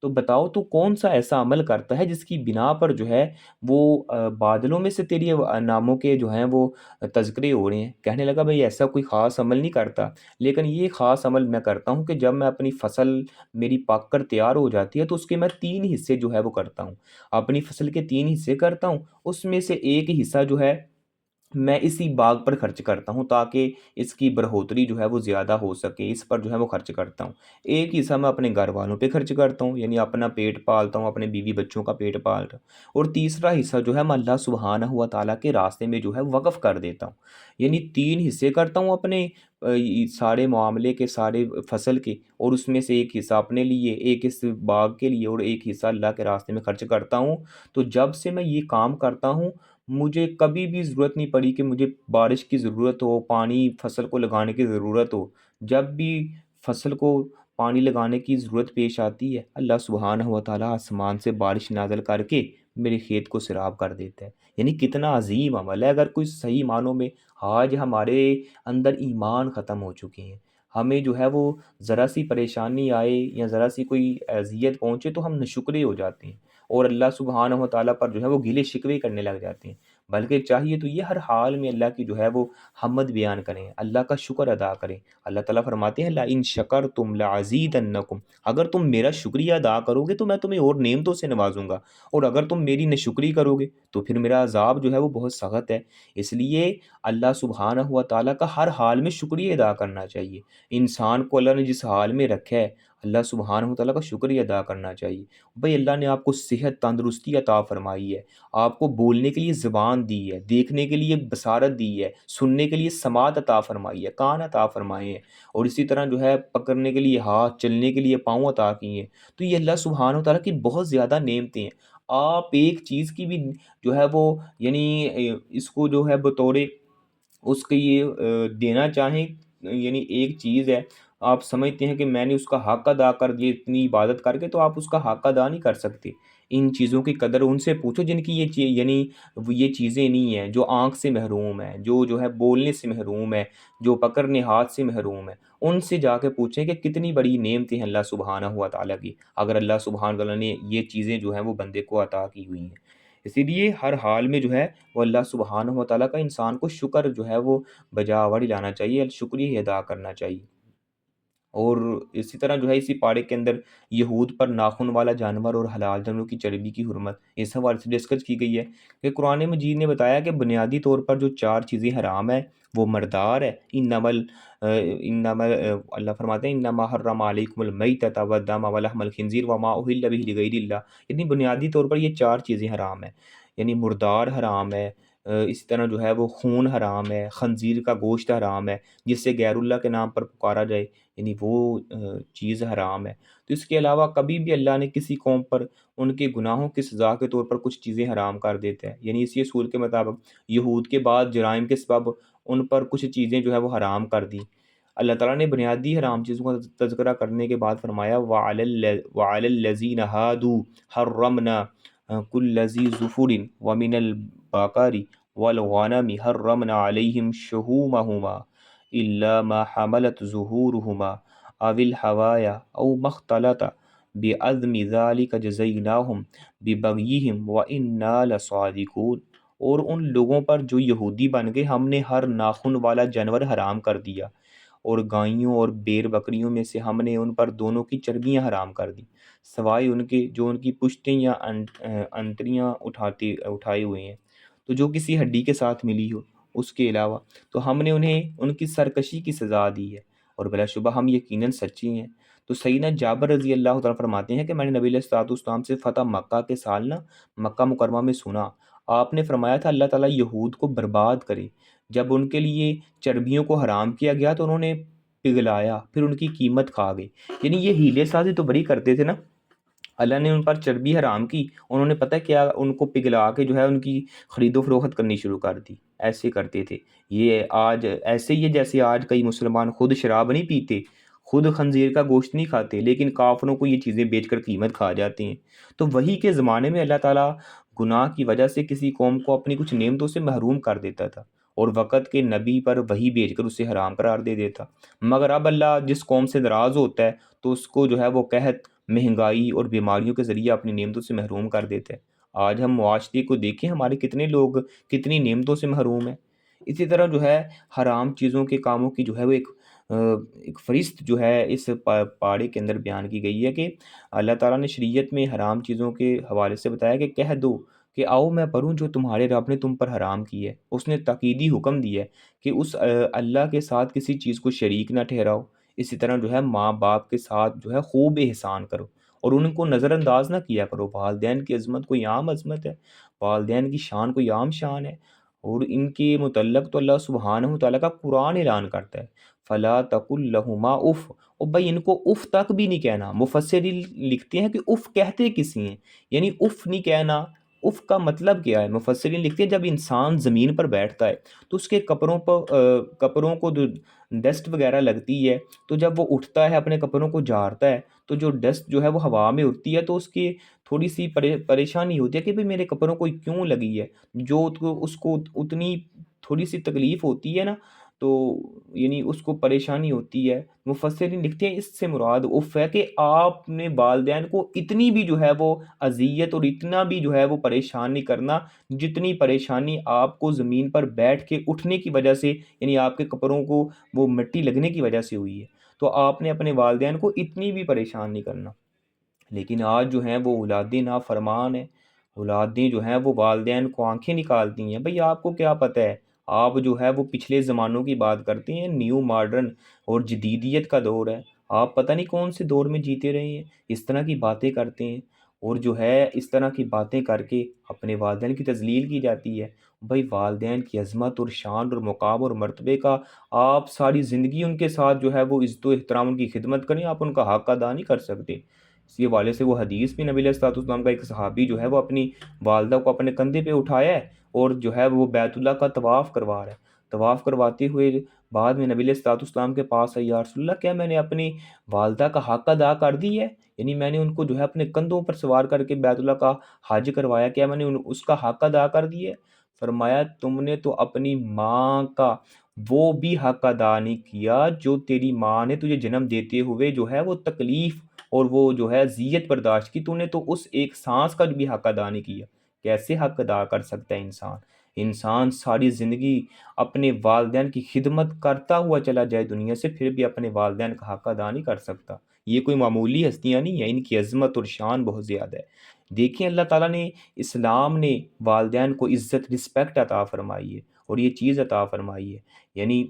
تو بتاؤ تو کون سا ایسا عمل کرتا ہے جس کی بنا پر جو ہے وہ بادلوں میں سے تیری ناموں کے جو ہیں وہ تذکرے ہو رہے ہیں؟ کہنے لگا بھئی ایسا کوئی خاص عمل نہیں کرتا، لیکن یہ خاص عمل میں کرتا ہوں کہ جب میں اپنی فصل میری پک کر تیار ہو جاتی ہے تو اس کے میں 3 حصے جو ہے وہ کرتا ہوں، اپنی فصل کے 3 حصے کرتا ہوں، اس میں سے ایک حصہ جو ہے میں اسی باغ پر خرچ کرتا ہوں تاکہ اس کی بڑھوتری جو ہے وہ زیادہ ہو سکے، اس پر جو ہے وہ خرچ کرتا ہوں۔ ایک حصہ میں اپنے گھر والوں پہ خرچ کرتا ہوں، یعنی اپنا پیٹ پالتا ہوں، اپنے بیوی بچوں کا پیٹ پالتا ہوں، اور تیسرا حصہ جو ہے میں اللہ سبحانہ و تعالیٰ کے راستے میں جو ہے وقف کر دیتا ہوں۔ یعنی 3 حصے کرتا ہوں اپنے سارے معاملے کے، سارے فصل کے، اور اس میں سے ایک حصہ اپنے لیے، ایک اس باغ کے لیے، اور ایک حصہ اللہ کے راستے میں خرچ کرتا ہوں۔ تو جب سے میں یہ کام کرتا ہوں مجھے کبھی بھی ضرورت نہیں پڑی کہ مجھے بارش کی ضرورت ہو، پانی فصل کو لگانے کی ضرورت ہو۔ جب بھی فصل کو پانی لگانے کی ضرورت پیش آتی ہے، اللہ سبحانہ و تعالیٰ آسمان سے بارش نازل کر کے میرے کھیت کو سیراب کر دیتا ہے۔ یعنی کتنا عظیم عمل ہے، اگر کوئی صحیح معنوں میں آج ہمارے اندر ایمان ختم ہو چکے ہیں، ہمیں جو ہے وہ ذرا سی پریشانی آئے یا ذرا سی کوئی اذیت پہنچے تو ہم ناشکرے ہو جاتے ہیں اور اللہ سبحانہ و تعالیٰ پر جو ہے وہ گلے شکوے کرنے لگ جاتے ہیں۔ بلکہ چاہیے تو یہ ہر حال میں اللہ کی جو ہے وہ حمد بیان کریں، اللہ کا شکر ادا کریں۔ اللہ تعالیٰ فرماتے ہیں لَئِن شَكَرْتُمْ لَأَزِيدَنَّكُمْ، اگر تم میرا شکریہ ادا کرو گے تو میں تمہیں اور نعمتوں سے نوازوں گا، اور اگر تم میری ناشکری کرو گے تو پھر میرا عذاب جو ہے وہ بہت سخت ہے۔ اس لیے اللہ سبحانہ و تعالیٰ کا ہر حال میں شکریہ ادا کرنا چاہیے۔ انسان کو اللہ نے جس حال میں رکھا ہے اللہ سبحانہ و تعالیٰ کا شکریہ ادا کرنا چاہیے۔ بھئی اللہ نے آپ کو صحت تندرستی عطا فرمائی ہے، آپ کو بولنے کے لیے زبان دی ہے، دیکھنے کے لیے بصارت دی ہے، سننے کے لیے سماعت عطا فرمائی ہے، کان عطا فرمائے ہیں، اور اسی طرح جو ہے پکڑنے کے لیے ہاتھ، چلنے کے لیے پاؤں عطا کیے ہیں۔ تو یہ اللہ سبحانہ و تعالیٰ کی بہت زیادہ نعمتیں ہیں۔ آپ ایک چیز کی بھی جو ہے وہ یعنی اس کو جو ہے بطور اس کے یہ دینا چاہیں، یعنی ایک چیز ہے، آپ سمجھتے ہیں کہ میں نے اس کا حق ادا کر دیا اتنی عبادت کر کے، تو آپ اس کا حق ادا نہیں کر سکتے۔ ان چیزوں کی قدر ان سے پوچھو جن کی یہ یعنی یہ چیزیں نہیں ہیں، جو آنکھ سے محروم ہے، جو ہے بولنے سے محروم ہے، جو پکڑنے ہاتھ سے محروم ہے، ان سے جا کے پوچھیں کہ کتنی بڑی نعمتیں ہیں اللہ سبحانہ ہوا تعالیٰ کی، اگر اللہ سبحانہ تعالیٰ نے یہ چیزیں جو ہیں وہ بندے کو عطا کی ہوئی ہیں۔ اسی لیے ہر حال میں جو ہے وہ اللہ سبحانہ و تعالیٰ کا انسان کو شکر جو ہے وہ بجا آور لانا چاہیے، شکریہ ادا کرنا چاہیے۔ اور اسی طرح جو ہے اسی پارے کے اندر یہود پر ناخن والا جانور اور حلال جانوروں کی چربی کی حرمت اس حوالے سے ڈسکس کی گئی ہے کہ قرآن مجید نے بتایا کہ بنیادی طور پر جو 4 چیزیں حرام ہیں وہ مردار ہے۔ انما اللہ فرماتے ہیں انما حرم علیکم المیتۃ والدم ولحم الخنزیر وما اہل بہ لغیر اللہ، یعنی بنیادی طور پر یہ 4 چیزیں حرام ہیں، یعنی مردار حرام ہے، اسی طرح جو ہے وہ خون حرام ہے، خنزیر کا گوشت حرام ہے جس سے غیر اللہ کے نام پر پکارا جائے، یعنی وہ چیز حرام ہے۔ تو اس کے علاوہ کبھی بھی اللہ نے کسی قوم پر ان کے گناہوں کی سزا کے طور پر کچھ چیزیں حرام کر دیتا ہے، یعنی اسی اصول کے مطابق یہود کے بعد جرائم کے سبب ان پر کچھ چیزیں جو ہے وہ حرام کر دی۔ اللہ تعالیٰ نے بنیادی حرام چیزوں کا تذکرہ کرنے کے بعد فرمایا وَعَلَى الَّذِينَ هَادُوا حَرَّمْنَا كُلَّ ذِي ظُفُرٍ وَمِنَ الْبَقَرِ وَالْغَنَمِ حَرَّمْنَا عَلَيْهِمْ شُحُومَهُمَا إِلَّا مَا حَمَلَتْ ظُهُورُهُمَا أَوِ الْحَوَايَا أَوْ مَا اخْتَلَطَ بِعَظْمِ ذَلِكَ جَزَيْنَاهُمْ بِبَغْيِهِمْ وَإِنَّا لَصَادِقُونَ۔ اور ان لوگوں پر جو یہودی بن گئے ہم نے ہر ناخن والا جانور حرام کر دیا، اور گائیوں اور بیر بکریوں میں سے ہم نے ان پر دونوں کی چربیاں حرام کر دی، سوائے ان کے جو ان کی پشتیں یا انتڑیاں اٹھائے ہوئے ہیں، تو جو کسی ہڈی کے ساتھ ملی ہو اس کے علاوہ، تو ہم نے انہیں ان کی سرکشی کی سزا دی ہے، اور بلا شبہ ہم یقیناً سچی ہیں۔ تو سیدنا جابر رضی اللہ تعالیٰ فرماتے ہیں کہ میں نے نبی علیہ الصلوۃ والسلام سے فتح مکہ کے سال مکہ مکرمہ میں سنا، آپ نے فرمایا تھا اللہ تعالیٰ یہود کو برباد کرے، جب ان کے لیے چربیوں کو حرام کیا گیا تو انہوں نے پگھلایا، پھر ان کی قیمت کھا گئی، یعنی یہ ہیلے سازی تو بڑی کرتے تھے نا۔ اللہ نے ان پر چربی حرام کی، انہوں نے پتہ کیا ان کو پگھلا کے جو ہے ان کی خرید و فروخت کرنی شروع کر دی، ایسے کرتے تھے۔ یہ آج ایسے ہی ہے جیسے آج کئی مسلمان خود شراب نہیں پیتے، خود خنزیر کا گوشت نہیں کھاتے، لیکن کافروں کو یہ چیزیں بیچ کر قیمت کھا جاتے ہیں۔ تو وہی کے زمانے میں اللہ تعالیٰ گناہ کی وجہ سے کسی قوم کو اپنی کچھ نعمتوں سے محروم کر دیتا تھا، اور وقت کے نبی پر وحی بھیج کر اسے حرام قرار دے دیتا، مگر اب اللہ جس قوم سے ناراض ہوتا ہے تو اس کو جو ہے وہ قحط، مہنگائی اور بیماریوں کے ذریعے اپنی نعمتوں سے محروم کر دیتا ہے۔ آج ہم معاشرے کو دیکھیں، ہمارے کتنے لوگ کتنی نعمتوں سے محروم ہیں۔ اسی طرح جو ہے حرام چیزوں کے کاموں کی جو ہے وہ ایک فہرست جو ہے اس پاڑے کے اندر بیان کی گئی ہے کہ اللہ تعالیٰ نے شریعت میں حرام چیزوں کے حوالے سے بتایا کہ کہہ دو کہ آؤ میں پڑھوں جو تمہارے رب نے تم پر حرام کی ہے۔ اس نے تاکیدی حکم دیا ہے کہ اس اللہ کے ساتھ کسی چیز کو شریک نہ ٹھہراؤ۔ اسی طرح جو ہے ماں باپ کے ساتھ جو ہے خوب احسان کرو اور ان کو نظر انداز نہ کیا کرو۔ والدین کی عظمت کوئی عام عظمت ہے، والدین کی شان کوئی عام شان ہے، اور ان کے متعلق تو اللہ سبحانہ و تعالیٰ کا قرآن اعلان کرتا ہے، فلا تقل لہما اف، اور بھائی ان کو اف تک بھی نہیں کہنا۔ مفسرین لکھتے ہیں کہ اف کہتے کسی ہیں، یعنی اف نہیں کہنا، اف کا مطلب کیا ہے؟ مفسرین لکھتے ہیں جب انسان زمین پر بیٹھتا ہے تو اس کے کپڑوں کو ڈسٹ وغیرہ لگتی ہے، تو جب وہ اٹھتا ہے اپنے کپڑوں کو جھاڑتا ہے تو جو ڈسٹ جو ہے وہ ہوا میں اڑتی ہے، تو اس کی تھوڑی سی پریشانی ہوتی ہے کہ بھئی میرے کپڑوں کو کیوں لگی ہے، جو اس کو اتنی تھوڑی سی تکلیف ہوتی ہے نا، تو یعنی اس کو پریشانی ہوتی ہے۔ مفسرین لکھتے ہیں اس سے مراد اف ہے کہ آپ نے والدین کو اتنی بھی جو ہے وہ اذیت اور اتنا بھی جو ہے وہ پریشان نہیں کرنا جتنی پریشانی آپ کو زمین پر بیٹھ کے اٹھنے کی وجہ سے، یعنی آپ کے کپڑوں کو وہ مٹی لگنے کی وجہ سے ہوئی ہے، تو آپ نے اپنے والدین کو اتنی بھی پریشان نہیں کرنا۔ لیکن آج جو ہیں وہ اولادیں نافرمان ہیں، اولادیں جو ہیں وہ والدین کو آنکھیں نکالتی ہیں۔ بھئی آپ کو کیا پتہ ہے؟ آپ جو ہے وہ پچھلے زمانوں کی بات کرتے ہیں، نیو ماڈرن اور جدیدیت کا دور ہے، آپ پتہ نہیں کون سے دور میں جیتے رہے ہیں، اس طرح کی باتیں کرتے ہیں، اور جو ہے اس طرح کی باتیں کر کے اپنے والدین کی تذلیل کی جاتی ہے۔ بھئی والدین کی عظمت اور شان اور مقام اور مرتبے کا آپ ساری زندگی ان کے ساتھ جو ہے وہ عزت و احترام ان کی خدمت کریں، آپ ان کا حق ادا نہیں کر سکتے۔ اسی حوالے سے وہ حدیث بھی نبی علیہ الصلوۃ والسلام کا ایک صحابی جو ہے وہ اپنی والدہ کو اپنے کندھے پہ اٹھایا ہے اور جو ہے وہ بیت اللہ کا طواف کروا رہا ہے۔ طواف کرواتے ہوئے بعد میں نبی علیہ الصلوۃ والسلام کے پاس آئی، یا رسول اللہ کیا میں نے اپنی والدہ کا حق ادا کر دی ہے؟ یعنی میں نے ان کو جو ہے اپنے کندھوں پر سوار کر کے بیت اللہ کا حج کروایا، کیا میں نے اس کا حق ادا کر دیا ہے؟ فرمایا تم نے تو اپنی ماں کا وہ بھی حق ادا نہیں کیا جو تیری ماں نے تجھے جنم دیتے ہوئے جو ہے وہ تکلیف اور وہ جو ہے اذیت برداشت کی، تو نے تو اس ایک سانس کا بھی حق ادا نہیں کیا۔ کیسے حق ادا کر سکتا ہے انسان؟ انسان ساری زندگی اپنے والدین کی خدمت کرتا ہوا چلا جائے دنیا سے، پھر بھی اپنے والدین کا حق ادا نہیں کر سکتا۔ یہ کوئی معمولی ہستیاں نہیں ہیں، ان کی عظمت اور شان بہت زیادہ ہے۔ دیکھیں اللہ تعالیٰ نے، اسلام نے والدین کو عزت، رسپیکٹ عطا فرمائی ہے، اور یہ چیز عطا فرمائی ہے۔ یعنی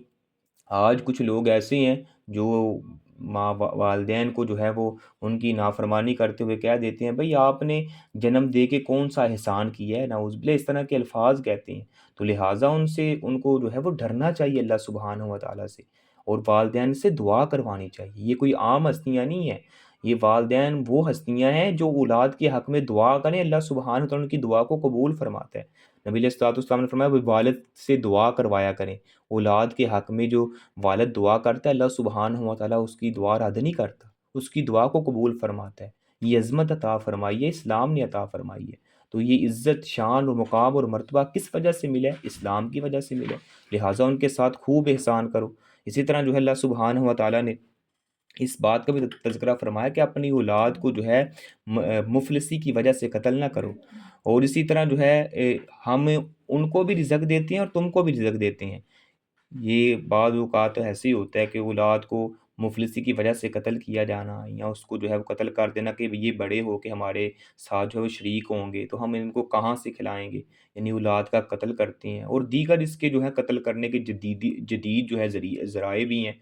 آج کچھ لوگ ایسے ہیں جو والدین کو جو ہے وہ ان کی نافرمانی کرتے ہوئے کہہ دیتے ہیں بھئی آپ نے جنم دے کے کون سا احسان کیا ہے، نعوذ باللہ اس طرح کے الفاظ کہتے ہیں۔ تو لہٰذا ان کو جو ہے وہ ڈرنا چاہیے اللہ سبحانہ و تعالیٰ سے، اور والدین سے دعا کروانی چاہیے۔ یہ کوئی عام ہستیاں نہیں ہیں، یہ والدین وہ ہستیاں ہیں جو اولاد کے حق میں دعا کریں، اللہ سبحانہ و تعالیٰ ان کی دعا کو قبول فرماتا ہے۔ نبی علیہ الصلوۃ والسلام نے فرمایا وہ والد سے دعا کروایا کریں، اولاد کے حق میں جو والد دعا کرتا ہے اللہ سبحانہ و تعالیٰ اس کی دعا رد نہیں کرتا، اس کی دعا کو قبول فرماتا ہے۔ یہ عظمت عطا فرمائی ہے، اسلام نے عطا فرمائی ہے۔ تو یہ عزت، شان اور مقام اور مرتبہ کس وجہ سے ملا ہے؟ اسلام کی وجہ سے ملا ہے، لہٰذا ان کے ساتھ خوب احسان کرو۔ اسی طرح جو ہے اللہ سبحانہ و تعالیٰ نے اس بات کا بھی تذکرہ فرمایا کہ اپنی اولاد کو جو ہے مفلسی کی وجہ سے قتل نہ کرو، اور اسی طرح جو ہے ہم ان کو بھی رزق دیتے ہیں اور تم کو بھی رزق دیتے ہیں۔ یہ بعض اوقات ایسے ہی ہوتا ہے کہ اولاد کو مفلسی کی وجہ سے قتل کیا جانا، یا اس کو جو ہے وہ قتل کر دینا کہ یہ بڑے ہو کے ہمارے ساتھ جو ہے وہ شریک ہوں گے تو ہم ان کو کہاں سے کھلائیں گے، یعنی اولاد کا قتل کرتے ہیں۔ اور دیگر اس کے جو ہے قتل کرنے کے جدید جو ہے ذرائع بھی ہیں،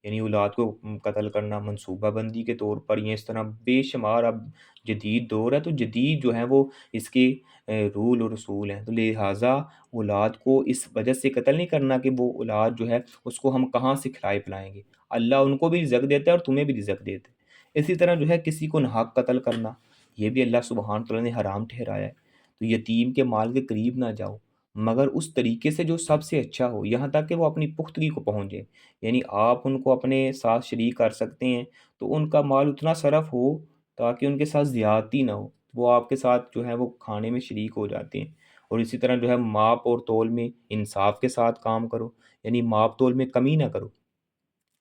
یعنی اولاد کو قتل کرنا منصوبہ بندی کے طور پر، یا اس طرح بے شمار اب جدید دور ہے تو جدید جو ہے وہ اس کے رول اور رسول ہیں۔ تو لہٰذا اولاد کو اس وجہ سے قتل نہیں کرنا کہ وہ اولاد جو ہے اس کو ہم کہاں سے کھلائے پلائیں گے۔ اللہ ان کو بھی رزق دیتا ہے اور تمہیں بھی رزق دیتا ہے۔ اسی طرح جو ہے کسی کو ناحق قتل کرنا، یہ بھی اللہ سبحانہ تعالیٰ نے حرام ٹھہرایا ہے۔ تو یتیم کے مال کے قریب نہ جاؤ، مگر اس طریقے سے جو سب سے اچھا ہو، یہاں تک کہ وہ اپنی پختگی کو پہنچے۔ یعنی آپ ان کو اپنے ساتھ شریک کر سکتے ہیں تو ان کا مال اتنا صرف ہو تاکہ ان کے ساتھ زیادتی نہ ہو، وہ آپ کے ساتھ جو ہے وہ کھانے میں شریک ہو جاتے ہیں۔ اور اسی طرح جو ہے ماپ اور تول میں انصاف کے ساتھ کام کرو، یعنی ماپ تول میں کمی نہ کرو۔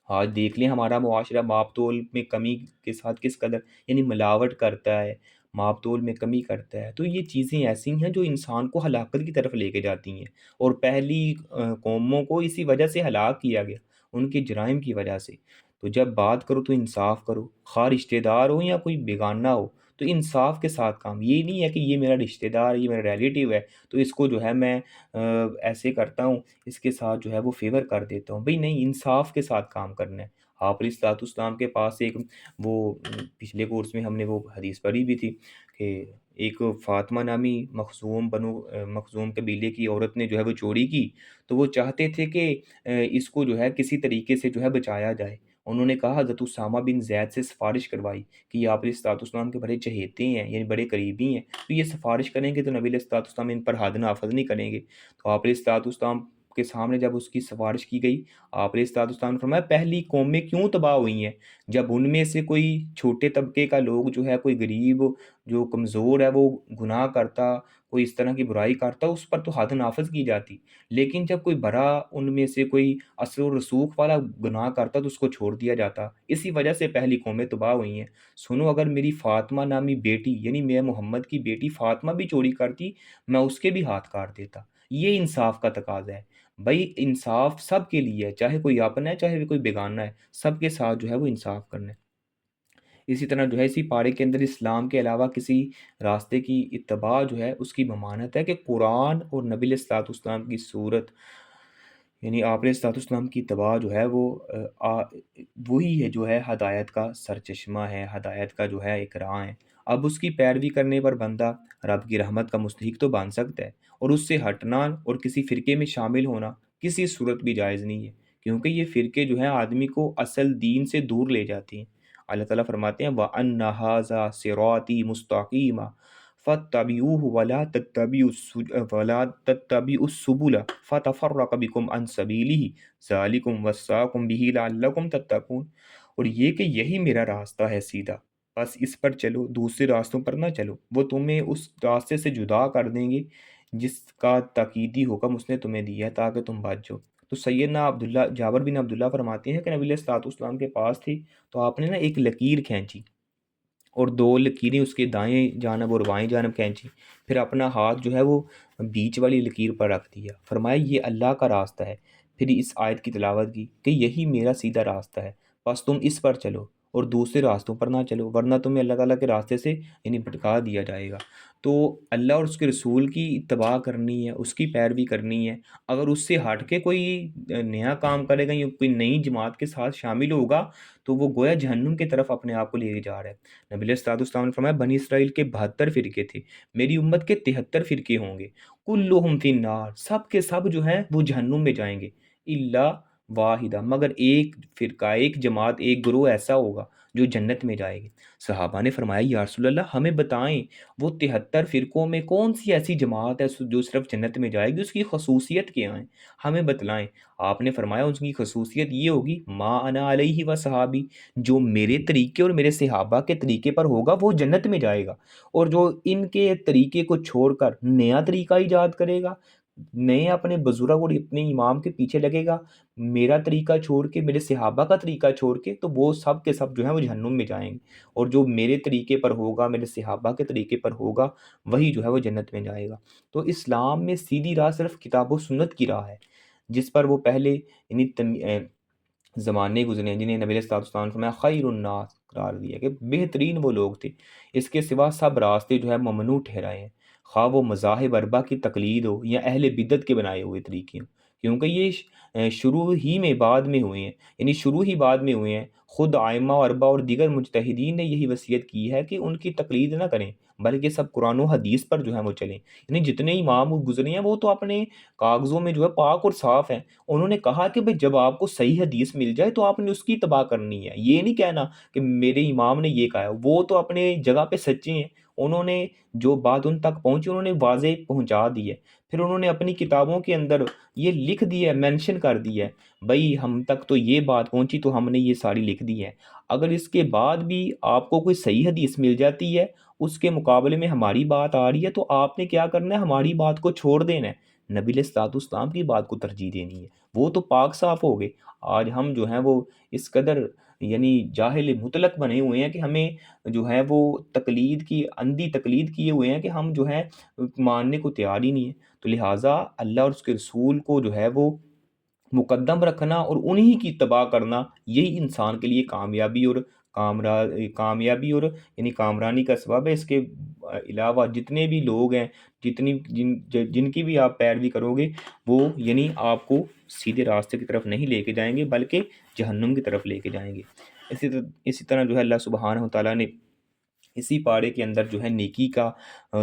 آج دیکھ لیں ہمارا معاشرہ ماپ تول میں کمی کے ساتھ کس قدر یعنی ملاوٹ کرتا ہے، ماپ تول میں کمی کرتا ہے۔ تو یہ چیزیں ایسی ہیں جو انسان کو ہلاکت کی طرف لے کے جاتی ہیں، اور پہلی قوموں کو اسی وجہ سے ہلاک کیا گیا، ان کے جرائم کی وجہ سے۔ تو جب بات کرو تو انصاف کرو، خواہ رشتہ دار ہو یا کوئی بیگانہ ہو، تو انصاف کے ساتھ کام، یہ نہیں ہے کہ یہ میرا رشتہ دار، یہ میرا ریلیٹیو ہے تو اس کو جو ہے میں ایسے کرتا ہوں، اس کے ساتھ جو ہے وہ فیور کر دیتا ہوں۔ بھئی نہیں، انصاف کے ساتھ کام کرنا ہے۔ آپ علیہ الصلوۃ والسلام کے پاس ایک وہ پچھلے کورس میں ہم نے وہ حدیث پڑھی بھی تھی کہ ایک فاطمہ نامی مخزوم قبیلے کی عورت نے جو ہے وہ چوری کی، تو وہ چاہتے تھے کہ اس کو جو ہے کسی طریقے سے جو ہے بچایا جائے۔ انہوں نے کہا حضرت اسامہ بن زید سے سفارش کروائی کہ یہ آپ علیہ الصلوۃ والسلام کے بڑے چہیتے ہیں، یعنی بڑے قریبی ہیں، تو یہ سفارش کریں گے تو نبی علیہ الصلوۃ والسلام ان پر حد نافذ نہیں کریں گے۔ تو آپ علیہ الصلوۃ والسلام کے سامنے جب اس کی سفارش کی گئی، آپ علیہ الصلوۃ والسلام نے فرمایا پہلی قومیں کیوں تباہ ہوئی ہیں؟ جب ان میں سے کوئی چھوٹے طبقے کا لوگ جو ہے، کوئی غریب جو کمزور ہے وہ گناہ کرتا، کوئی اس طرح کی برائی کرتا، اس پر تو حد نافذ کی جاتی، لیکن جب کوئی بڑا ان میں سے کوئی اثر و رسوخ والا گناہ کرتا تو اس کو چھوڑ دیا جاتا۔ اسی وجہ سے پہلی قومیں تباہ ہوئی ہیں۔ سنو، اگر میری فاطمہ نامی بیٹی یعنی میں محمد کی بیٹی فاطمہ بھی چوری کرتی، میں اس کے بھی ہاتھ کاٹ دیتا۔ یہ انصاف کا تقاضا ہے۔ بھائی انصاف سب کے لیے ہے، چاہے کوئی اپنا ہے چاہے کوئی بیگانہ ہے، سب کے ساتھ جو ہے وہ انصاف کرنا ہے۔ اسی طرح جو ہے اسی پارے کے اندر اسلام کے علاوہ کسی راستے کی اتباع جو ہے اس کی ممانعت ہے کہ قرآن اور نبی علیہ الصلوۃ والسلام کی صورت، یعنی آپ علیہ الصلوۃ والسلام کی اتباع جو ہے وہ وہی ہے جو ہے ہدایت کا سرچشمہ ہے، ہدایت کا جو ہے ایک راہ ہے۔ اب اس کی پیروی کرنے پر بندہ رب کی رحمت کا مستحق تو بن سکتا ہے، اور اس سے ہٹنا اور کسی فرقے میں شامل ہونا کسی صورت بھی جائز نہیں ہے، کیونکہ یہ فرقے جو ہیں آدمی کو اصل دین سے دور لے جاتی ہیں۔ اللہ تعالیٰ فرماتے ہیں وَأَنَّ هَٰذَا صِرَاطِي مُسْتَقِيمًا فَاتَّبِعُوهُ وَلَا تَتَّبِعُوا السُّبُلَ فَتَفَرَّقَ بِكُمْ عَن سَبِيلِهِ ذَٰلِكُمْ وَصَّاكُمْ بِهِ لَعَلَّكُمْ تَتَّقُونَ۔ اور یہ کہ یہی میرا راستہ ہے سیدھا، بس اس پر چلو، دوسرے راستوں پر نہ چلو، وہ تمہیں اس راستے سے جدا کر دیں گے جس کا تاکیدی حکم اس نے تمہیں دیا ہے تاکہ تم بچ جاؤ۔ تو سیدنا عبداللہ جابر بن عبداللہ فرماتے ہیں کہ نبی علیہ الصلوۃ والسلام کے پاس تھی، تو آپ نے نا ایک لکیر کھینچی اور دو لکیریں اس کے دائیں جانب اور بائیں جانب کھینچی، پھر اپنا ہاتھ جو ہے وہ بیچ والی لکیر پر رکھ دیا، فرمایا یہ اللہ کا راستہ ہے، پھر اس آیت کی تلاوت کی کہ یہی میرا سیدھا راستہ ہے، بس تم اس پر چلو اور دوسرے راستوں پر نہ چلو، ورنہ تمہیں اللہ تعالیٰ کے راستے سے یعنی بھٹکا دیا جائے گا۔ تو اللہ اور اس کے رسول کی اتباع کرنی ہے، اس کی پیروی کرنی ہے۔ اگر اس سے ہٹ کے کوئی نیا کام کرے گا یا کوئی نئی جماعت کے ساتھ شامل ہوگا تو وہ گویا جہنم کی طرف اپنے آپ کو لے جا رہا ہے۔ نبی علیہ الصلوۃ والسلام نے فرمایا بنی اسرائیل کے 72 فرقے تھے، میری امت کے 73 فرقے ہوں گے، کلہم فی النار، سب کے سب جو ہیں وہ جہنم میں جائیں گے، الا واحدہ، مگر ایک فرقہ، ایک جماعت، ایک گروہ ایسا ہوگا جو جنت میں جائے گی۔ صحابہ نے فرمایا یا رسول اللہ ہمیں بتائیں وہ 73 فرقوں میں کون سی ایسی جماعت ہے جو صرف جنت میں جائے گی، اس کی خصوصیت کیا ہے، ہمیں بتلائیں۔ آپ نے فرمایا اس کی خصوصیت یہ ہوگی ما انا علیہ و صحابی، جو میرے طریقے اور میرے صحابہ کے طریقے پر ہوگا وہ جنت میں جائے گا، اور جو ان کے طریقے کو چھوڑ کر نیا طریقہ ایجاد کرے گا، نئے اپنے بزرگ اور اپنے امام کے پیچھے لگے گا، میرا طریقہ چھوڑ کے، میرے صحابہ کا طریقہ چھوڑ کے، تو وہ سب کے سب جو ہیں وہ جہنم میں جائیں گے، اور جو میرے طریقے پر ہوگا، میرے صحابہ کے طریقے پر ہوگا، وہی جو ہے وہ جنت میں جائے گا۔ تو اسلام میں سیدھی راہ صرف کتاب و سنت کی راہ ہے، جس پر وہ پہلے یعنی زمانے گزرے ہیں، جنہیں نبی علیہ الصلوۃ والسلام نے فرمایا خیر الناس قرار دیا کہ بہترین وہ لوگ تھے، اس کے سوا سب راستے جو ہے ممنوع ٹھہرائے ہیں، خواہ وہ مذاہب اربعہ کی تقلید ہو یا اہل بدعت کے بنائے ہوئے طریقے ہوں، کیونکہ یہ شروع ہی میں بعد میں ہوئے ہیں، یعنی شروع ہی بعد میں ہوئے ہیں۔ خود ائمہ اربعہ اور دیگر مجتہدین نے یہی وصیت کی ہے کہ ان کی تقلید نہ کریں، بلکہ سب قرآن و حدیث پر جو ہے وہ چلیں۔ یعنی جتنے امام گزرے ہیں وہ تو اپنے کاغذوں میں جو ہے پاک اور صاف ہیں، انہوں نے کہا کہ بھئی جب آپ کو صحیح حدیث مل جائے تو آپ نے اس کی اتباع کرنی ہے، یہ نہیں کہنا کہ میرے امام نے یہ کہا ہے، وہ تو اپنے جگہ پہ سچے ہیں، انہوں نے جو بات ان تک پہنچی انہوں نے واضح پہنچا دی ہے، پھر انہوں نے اپنی کتابوں کے اندر یہ لکھ دیا ہے، مینشن کر دیا ہے، بھئی ہم تک تو یہ بات پہنچی تو ہم نے یہ ساری لکھ لکھ دی ہیں، اگر اس کے بعد بھی آپ کو کوئی صحیح حدیث مل جاتی ہے، اس کے مقابلے میں ہماری بات آ رہی ہے، تو آپ نے کیا کرنا ہے؟ ہماری بات کو چھوڑ دینا ہے، نبی علیہ الصلوۃ والسلام کی بات کو ترجیح دینی ہے، وہ تو پاک صاف ہو گئے۔ آج ہم جو ہیں وہ اس قدر یعنی جاہل مطلق بنے ہوئے ہیں کہ ہمیں جو ہے وہ تقلید کی اندھی تقلید کیے ہوئے ہیں کہ ہم جو ہے ماننے کو تیار ہی نہیں ہے۔ تو لہٰذا اللہ اور اس کے رسول کو جو ہے وہ مقدم رکھنا اور انہی کی اتباع کرنا، یہی انسان کے لیے کامیابی اور کامیابی اور یعنی کامرانی کا سبب ہے۔ اس کے علاوہ جتنے بھی لوگ ہیں، جن کی بھی آپ پیروی کرو گے، وہ یعنی آپ کو سیدھے راستے کی طرف نہیں لے کے جائیں گے بلکہ جہنم کی طرف لے کے جائیں گے۔ اسی طرح جو ہے اللہ سبحانہ و تعالیٰ نے اسی پارے کے اندر جو ہے نیکی کا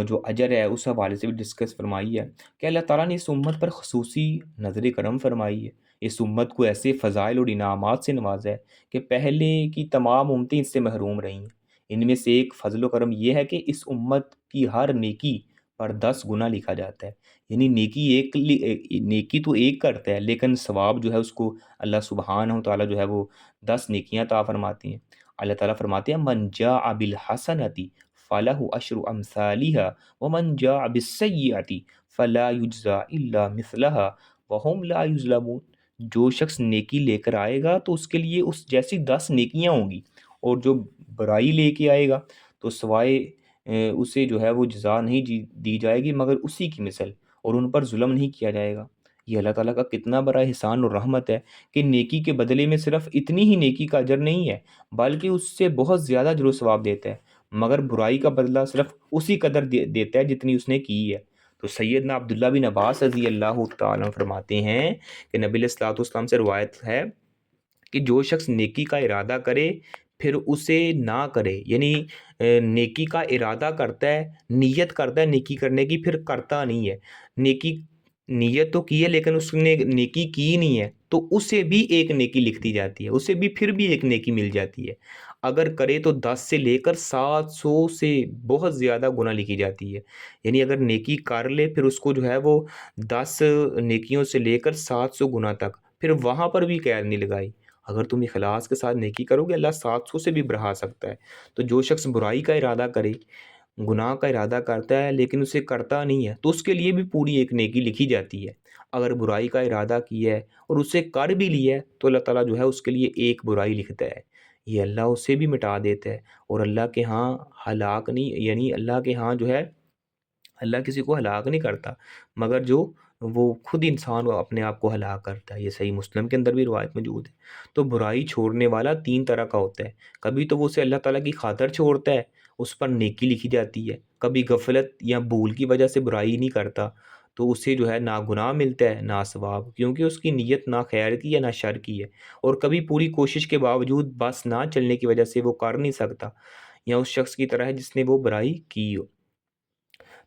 جو اجر ہے اس حوالے سے بھی ڈسکس فرمائی ہے کہ اللہ تعالیٰ نے اس امت پر خصوصی نظر کرم فرمائی ہے، اس امت کو ایسے فضائل اور انعامات سے نوازا ہے کہ پہلے کی تمام امتیں اس سے محروم رہیں۔ ان میں سے ایک فضل و کرم یہ ہے کہ اس امت کی ہر نیکی پر 10 گنا لکھا جاتا ہے، یعنی نیکی تو ایک کرتا ہے لیکن ثواب جو ہے اس کو اللہ سبحانہ و تعالیٰ جو ہے وہ 10 نیکیاں عطا فرماتی ہیں۔ اللہ تعالیٰ فرماتے ہیں من جاء بالحسنۃ فلہ عشر امثالها ومن جاء بالسیئۃ فلا یجزی الا مثلها وهم لا یظلمون۔ جو شخص نیکی لے کر آئے گا تو اس کے لیے اس جیسی 10 نیکیاں ہوں گی، اور جو برائی لے کے آئے گا تو سوائے اسے جو ہے وہ جزا نہیں دی جائے گی مگر اسی کی مثل، اور ان پر ظلم نہیں کیا جائے گا۔ یہ اللہ تعالیٰ کا کتنا بڑا احسان اور رحمت ہے کہ نیکی کے بدلے میں صرف اتنی ہی نیکی کا اجر نہیں ہے بلکہ اس سے بہت زیادہ اجر و ثواب دیتا ہے، مگر برائی کا بدلہ صرف اسی قدر دیتا ہے جتنی اس نے کی ہے۔ تو سیدنا عبداللہ بن عباس رضی اللہ تعالیٰ عنہ فرماتے ہیں کہ نبی علیہ الصلوۃ والسلام سے روایت ہے کہ جو شخص نیکی کا ارادہ کرے پھر اسے نہ کرے، یعنی نیکی کا ارادہ کرتا ہے، نیت کرتا ہے نیکی کرنے کی، پھر کرتا نہیں ہے، نیت تو کی ہے لیکن اس نے نیکی کی نہیں ہے، تو اسے بھی ایک نیکی لکھتی جاتی ہے، اسے بھی پھر بھی ایک نیکی مل جاتی ہے۔ اگر کرے تو 10 سے لے کر 700 سے بہت زیادہ گنا لکھی جاتی ہے، یعنی اگر نیکی کر لے پھر اس کو جو ہے وہ 10 نیکیوں سے لے کر 700 گنا تک، پھر وہاں پر بھی قید نہیں لگائی۔ اگر تم اخلاص کے ساتھ نیکی کرو گے اللہ 700 سے بھی بڑھا سکتا ہے۔ تو جو شخص برائی کا ارادہ کرے، گناہ کا ارادہ کرتا ہے لیکن اسے کرتا نہیں ہے، تو اس کے لیے بھی پوری ایک نیکی لکھی جاتی ہے۔ اگر برائی کا ارادہ کیا ہے اور اسے کر بھی لیا ہے تو اللہ تعالیٰ جو ہے اس کے لیے ایک برائی لکھتا ہے، یہ اللہ اسے بھی مٹا دیتا ہے، اور اللہ کے ہاں ہلاک نہیں، یعنی اللہ کے ہاں جو ہے اللہ کسی کو ہلاک نہیں کرتا مگر جو وہ خود انسان وہ اپنے آپ کو ہلاک کرتا ہے۔ یہ صحیح مسلم کے اندر بھی روایت موجود ہے۔ تو برائی چھوڑنے والا 3 طرح کا ہوتا ہے، کبھی تو وہ اسے اللہ تعالیٰ کی خاطر چھوڑتا ہے، اس پر نیکی لکھی جاتی ہے، کبھی غفلت یا بھول کی وجہ سے برائی نہیں کرتا تو اسے جو ہے نہ گناہ ملتا ہے نہ ثواب، کیونکہ اس کی نیت نہ خیر کی ہے نہ شر کی ہے، اور کبھی پوری کوشش کے باوجود بس نہ چلنے کی وجہ سے وہ کر نہیں سکتا، یا اس شخص کی طرح ہے جس نے وہ برائی کی ہو۔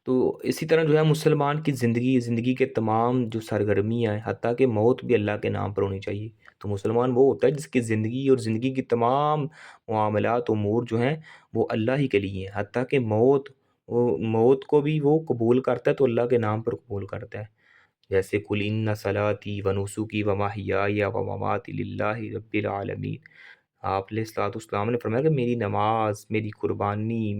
تو اسی طرح جو ہے مسلمان کی زندگی کے تمام جو سرگرمیاں ہیں حتیٰ کہ موت بھی اللہ کے نام پر ہونی چاہیے۔ تو مسلمان وہ ہوتا ہے جس کی زندگی اور زندگی کی تمام معاملات امور جو ہیں وہ اللہ ہی کے لیے ہیں، حتیٰ کہ موت کو بھی وہ قبول کرتا ہے تو اللہ کے نام پر قبول کرتا ہے، جیسے قل ان صلاتی و نسکی و محیای و مماتی للہ رب العالمین۔ آپ علیہ الصلوۃ والسلام نے فرمایا کہ میری نماز، میری قربانی،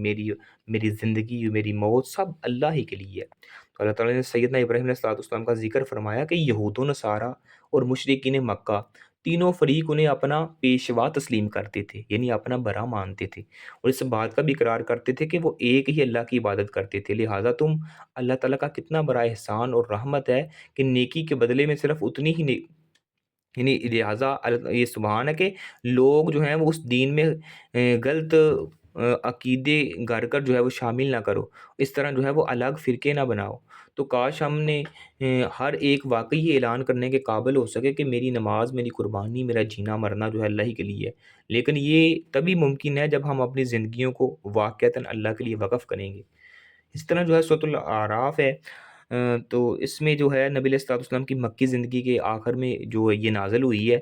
میری زندگی، میری موت سب اللہ ہی کے لیے ہے۔ تو اللہ تعالیٰ نے سیدنا ابراہیم علیہ الصلوۃ والسلام کا ذکر فرمایا کہ یہود و نصارہ اور مشرکین مکہ تینوں فریق انہیں اپنا پیشوا تسلیم کرتے تھے، یعنی اپنا برا مانتے تھے، اور اس بات کا بھی اقرار کرتے تھے کہ وہ ایک ہی اللہ کی عبادت کرتے تھے۔ لہٰذا تم اللہ تعالیٰ کا کتنا بڑا احسان اور رحمت ہے کہ نیکی کے بدلے میں صرف اتنی ہی یعنی لہٰذا یہ سبحان ہے کہ لوگ جو ہیں وہ اس دین میں غلط عقیدے گھر کر جو ہے وہ شامل نہ کرو، اس طرح جو ہے وہ الگ فرقے نہ بناؤ۔ تو کاش ہم نے ہر ایک واقعی یہ اعلان کرنے کے قابل ہو سکے کہ میری نماز، میری قربانی، میرا جینا مرنا جو ہے اللہ ہی کے لیے ہے، لیکن یہ تبھی ممکن ہے جب ہم اپنی زندگیوں کو واقعتاً اللہ کے لیے وقف کریں گے۔ اس طرح جو ہے سورۃ الاعراف ہے، تو اس میں جو ہے نبی علیہ الصلوۃ والسلام کی مکی زندگی کے آخر میں جو یہ نازل ہوئی ہے،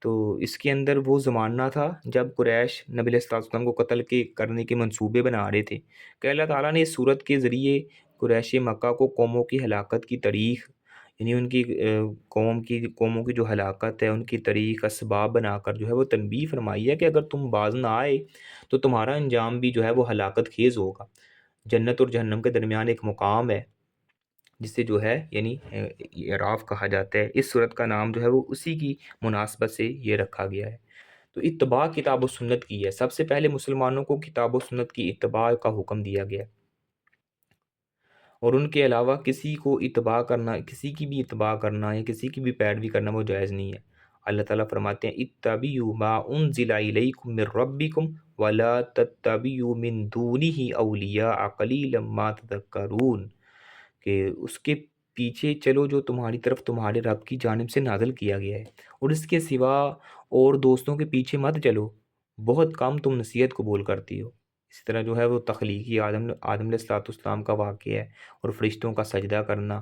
تو اس کے اندر وہ زمانہ تھا جب قریش نبی علیہ الصلوۃ والسلام کو قتل کرنے کے منصوبے بنا رہے تھے، کہ اللہ تعالیٰ نے اس صورت کے ذریعے قریش مکہ کو قوموں کی ہلاکت کی تاریخ یعنی ان کی قوموں کی جو ہلاکت ہے ان کی طریق اسباب بنا کر جو ہے وہ تنبیہ فرمائی ہے کہ اگر تم باز نہ آئے تو تمہارا انجام بھی جو ہے وہ ہلاکت خیز ہوگا۔ جنت اور جہنم کے درمیان ایک مقام ہے جسے جو ہے یعنی اعراف کہا جاتا ہے۔ اس صورت کا نام جو ہے وہ اسی کی مناسبت سے یہ رکھا گیا ہے۔ تو اتباع کتاب و سنت کی ہے، سب سے پہلے مسلمانوں کو کتاب و سنت کی اتباع کا حکم دیا گیا ہے، اور ان کے علاوہ کسی کو اتباع کرنا، کسی کی بھی اتباع کرنا یا کسی کی بھی پیروی کرنا وہ جائز نہیں ہے۔ اللہ تعالیٰ فرماتے ہیں اتبعوا ما انزل الیکم من ربکم ولا تتبعوا من دونہ اولیاء قلیلا ما تذکرون، کہ اس کے پیچھے چلو جو تمہاری طرف تمہارے رب کی جانب سے نازل کیا گیا ہے، اور اس کے سوا اور دوستوں کے پیچھے مت چلو، بہت کم تم نصیحت قبول کرتی ہو۔ اسی طرح جو ہے وہ تخلیقی آدم علیہ السلام کا واقعہ ہے، اور فرشتوں کا سجدہ کرنا،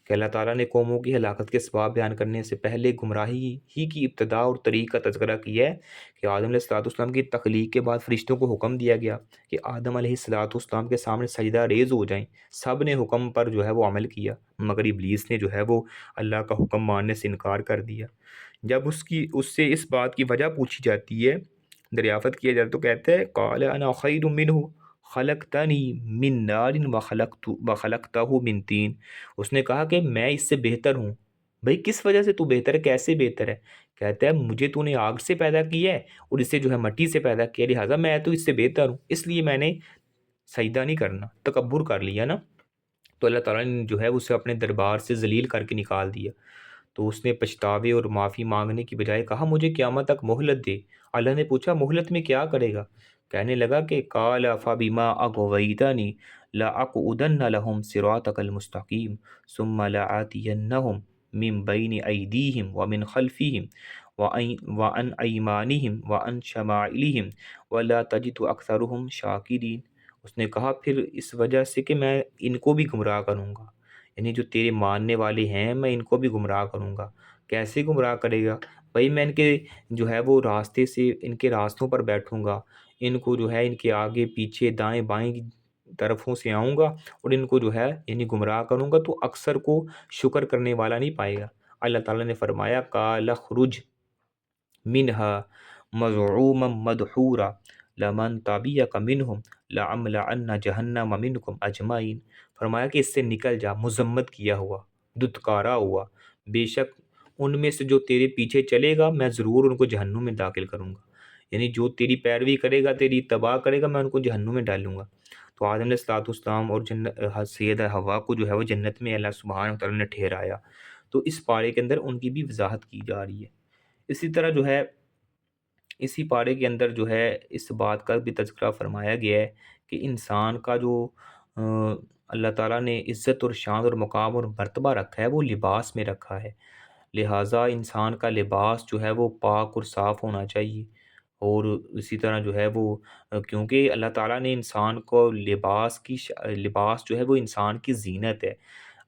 کہ اللہ تعالیٰ نے قوموں کی ہلاکت کے اسباب بیان کرنے سے پہلے گمراہی ہی کی ابتدا اور طریق کا تذکرہ کیا ہے، کہ آدم علیہ السلام کی تخلیق کے بعد فرشتوں کو حکم دیا گیا کہ آدم علیہ السلام کے سامنے سجدہ ریز ہو جائیں۔ سب نے حکم پر جو ہے وہ عمل کیا، مگر ابلیس نے جو ہے وہ اللہ کا حکم ماننے سے انکار کر دیا۔ جب اس سے اس بات کی وجہ پوچھی جاتی ہے، دریافت کیا جاتا، تو کہتا ہے قال انا خیر منہ خلقتنی من نار وخلقتہ من طین۔ اس نے کہا کہ میں اس سے بہتر ہوں۔ بھئی کس وجہ سے تو بہتر ہے، کیسے بہتر ہے؟ کہتا ہے مجھے تو نے آگ سے پیدا کیا ہے اور اس سے جو ہے مٹی سے پیدا کیا، لہٰذا میں تو اس سے بہتر ہوں، اس لیے میں نے سجدہ نہیں کرنا، تکبر کر لیا نا۔ تو اللہ تعالیٰ نے جو ہے اسے اپنے دربار سے ذلیل کر کے نکال دیا۔ تو اس نے پچھتاوے اور معافی مانگنے کی بجائے کہا مجھے قیامت تک مہلت دے۔ اللہ نے پوچھا مہلت میں کیا کرے گا؟ کہنے لگا کہ قال فبما اغویتنی لاقعدن لهم صراطک المستقیم ثم لآتینہم من بین ایدیہم ومن خلفہم وعن ایمانہم وعن شمائلہم ولا تجد اکثرہم شاکرین۔ اس نے کہا پھر اس وجہ سے کہ میں ان کو بھی گمراہ کروں گا، یعنی جو تیرے ماننے والے ہیں میں ان کو بھی گمراہ کروں گا۔ کیسے گمراہ کرے گا؟ بھائی میں ان کے جو ہے وہ راستے سے، ان کے راستوں پر بیٹھوں گا، ان کو جو ہے ان کے آگے پیچھے دائیں بائیں کی طرفوں سے آؤں گا اور ان کو جو ہے یعنی گمراہ کروں گا، تو اکثر کو شکر کرنے والا نہیں پائے گا۔ اللہ تعالیٰ نے فرمایا قال اخرج منها مذعوما مدحورا لمن تبعک منہم لأملأن جہنم منکم اجمعین۔ فرمایا کہ اس سے نکل جا، مذمت کیا ہوا، دتکارا ہوا، بے شک ان میں سے جو تیرے پیچھے چلے گا میں ضرور ان کو جہنم میں داخل کروں گا، یعنی جو تیری پیروی کرے گا، تیری اتباع کرے گا، میں ان کو جہنم میں ڈالوں گا۔ تو آدم علیہ السلام اور سیدہ حوا کو جو ہے وہ جنت میں اللہ سبحانہ و تعالیٰ نے ٹھہرایا۔ تو اس پارے کے اندر ان کی بھی وضاحت کی جا رہی ہے۔ اسی طرح جو ہے اسی پارے کے اندر جو ہے اس بات کا بھی تذکرہ فرمایا گیا ہے کہ انسان کا جو اللہ تعالیٰ نے عزت اور شان اور مقام اور مرتبہ رکھا ہے وہ لباس میں رکھا ہے، لہٰذا انسان کا لباس جو ہے وہ پاک اور صاف ہونا چاہیے۔ اور اسی طرح جو ہے وہ کیونکہ اللہ تعالیٰ نے انسان کو لباس جو ہے وہ انسان کی زینت ہے۔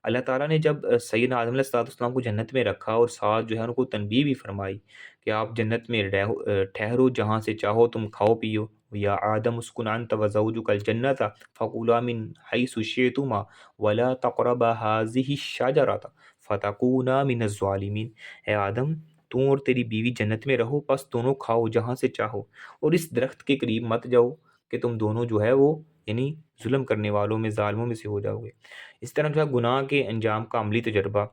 اللہ تعالیٰ نے جب سیدنا آدم علیہ السلام کو جنت میں رکھا اور ساتھ جو ہے ان کو تنبیہ بھی فرمائی کہ آپ جنت میں ٹھہرو، جہاں سے چاہو تم کھاؤ پیو، یا آدم اسکن انت وزوجک الجنۃ فکولا من حیث شئتما ولا تقربا هذه الشجرۃ فتکونا من الظالمین۔ اے آدم تم اور تیری بیوی جنت میں رہو، بس دونوں کھاؤ جہاں سے چاہو، اور اس درخت کے قریب مت جاؤ کہ تم دونوں جو ہے وہ یعنی ظلم کرنے والوں میں، ظالموں میں سے ہو جاؤ گے۔ اس طرح جو ہے گناہ کے انجام کا عملی تجربہ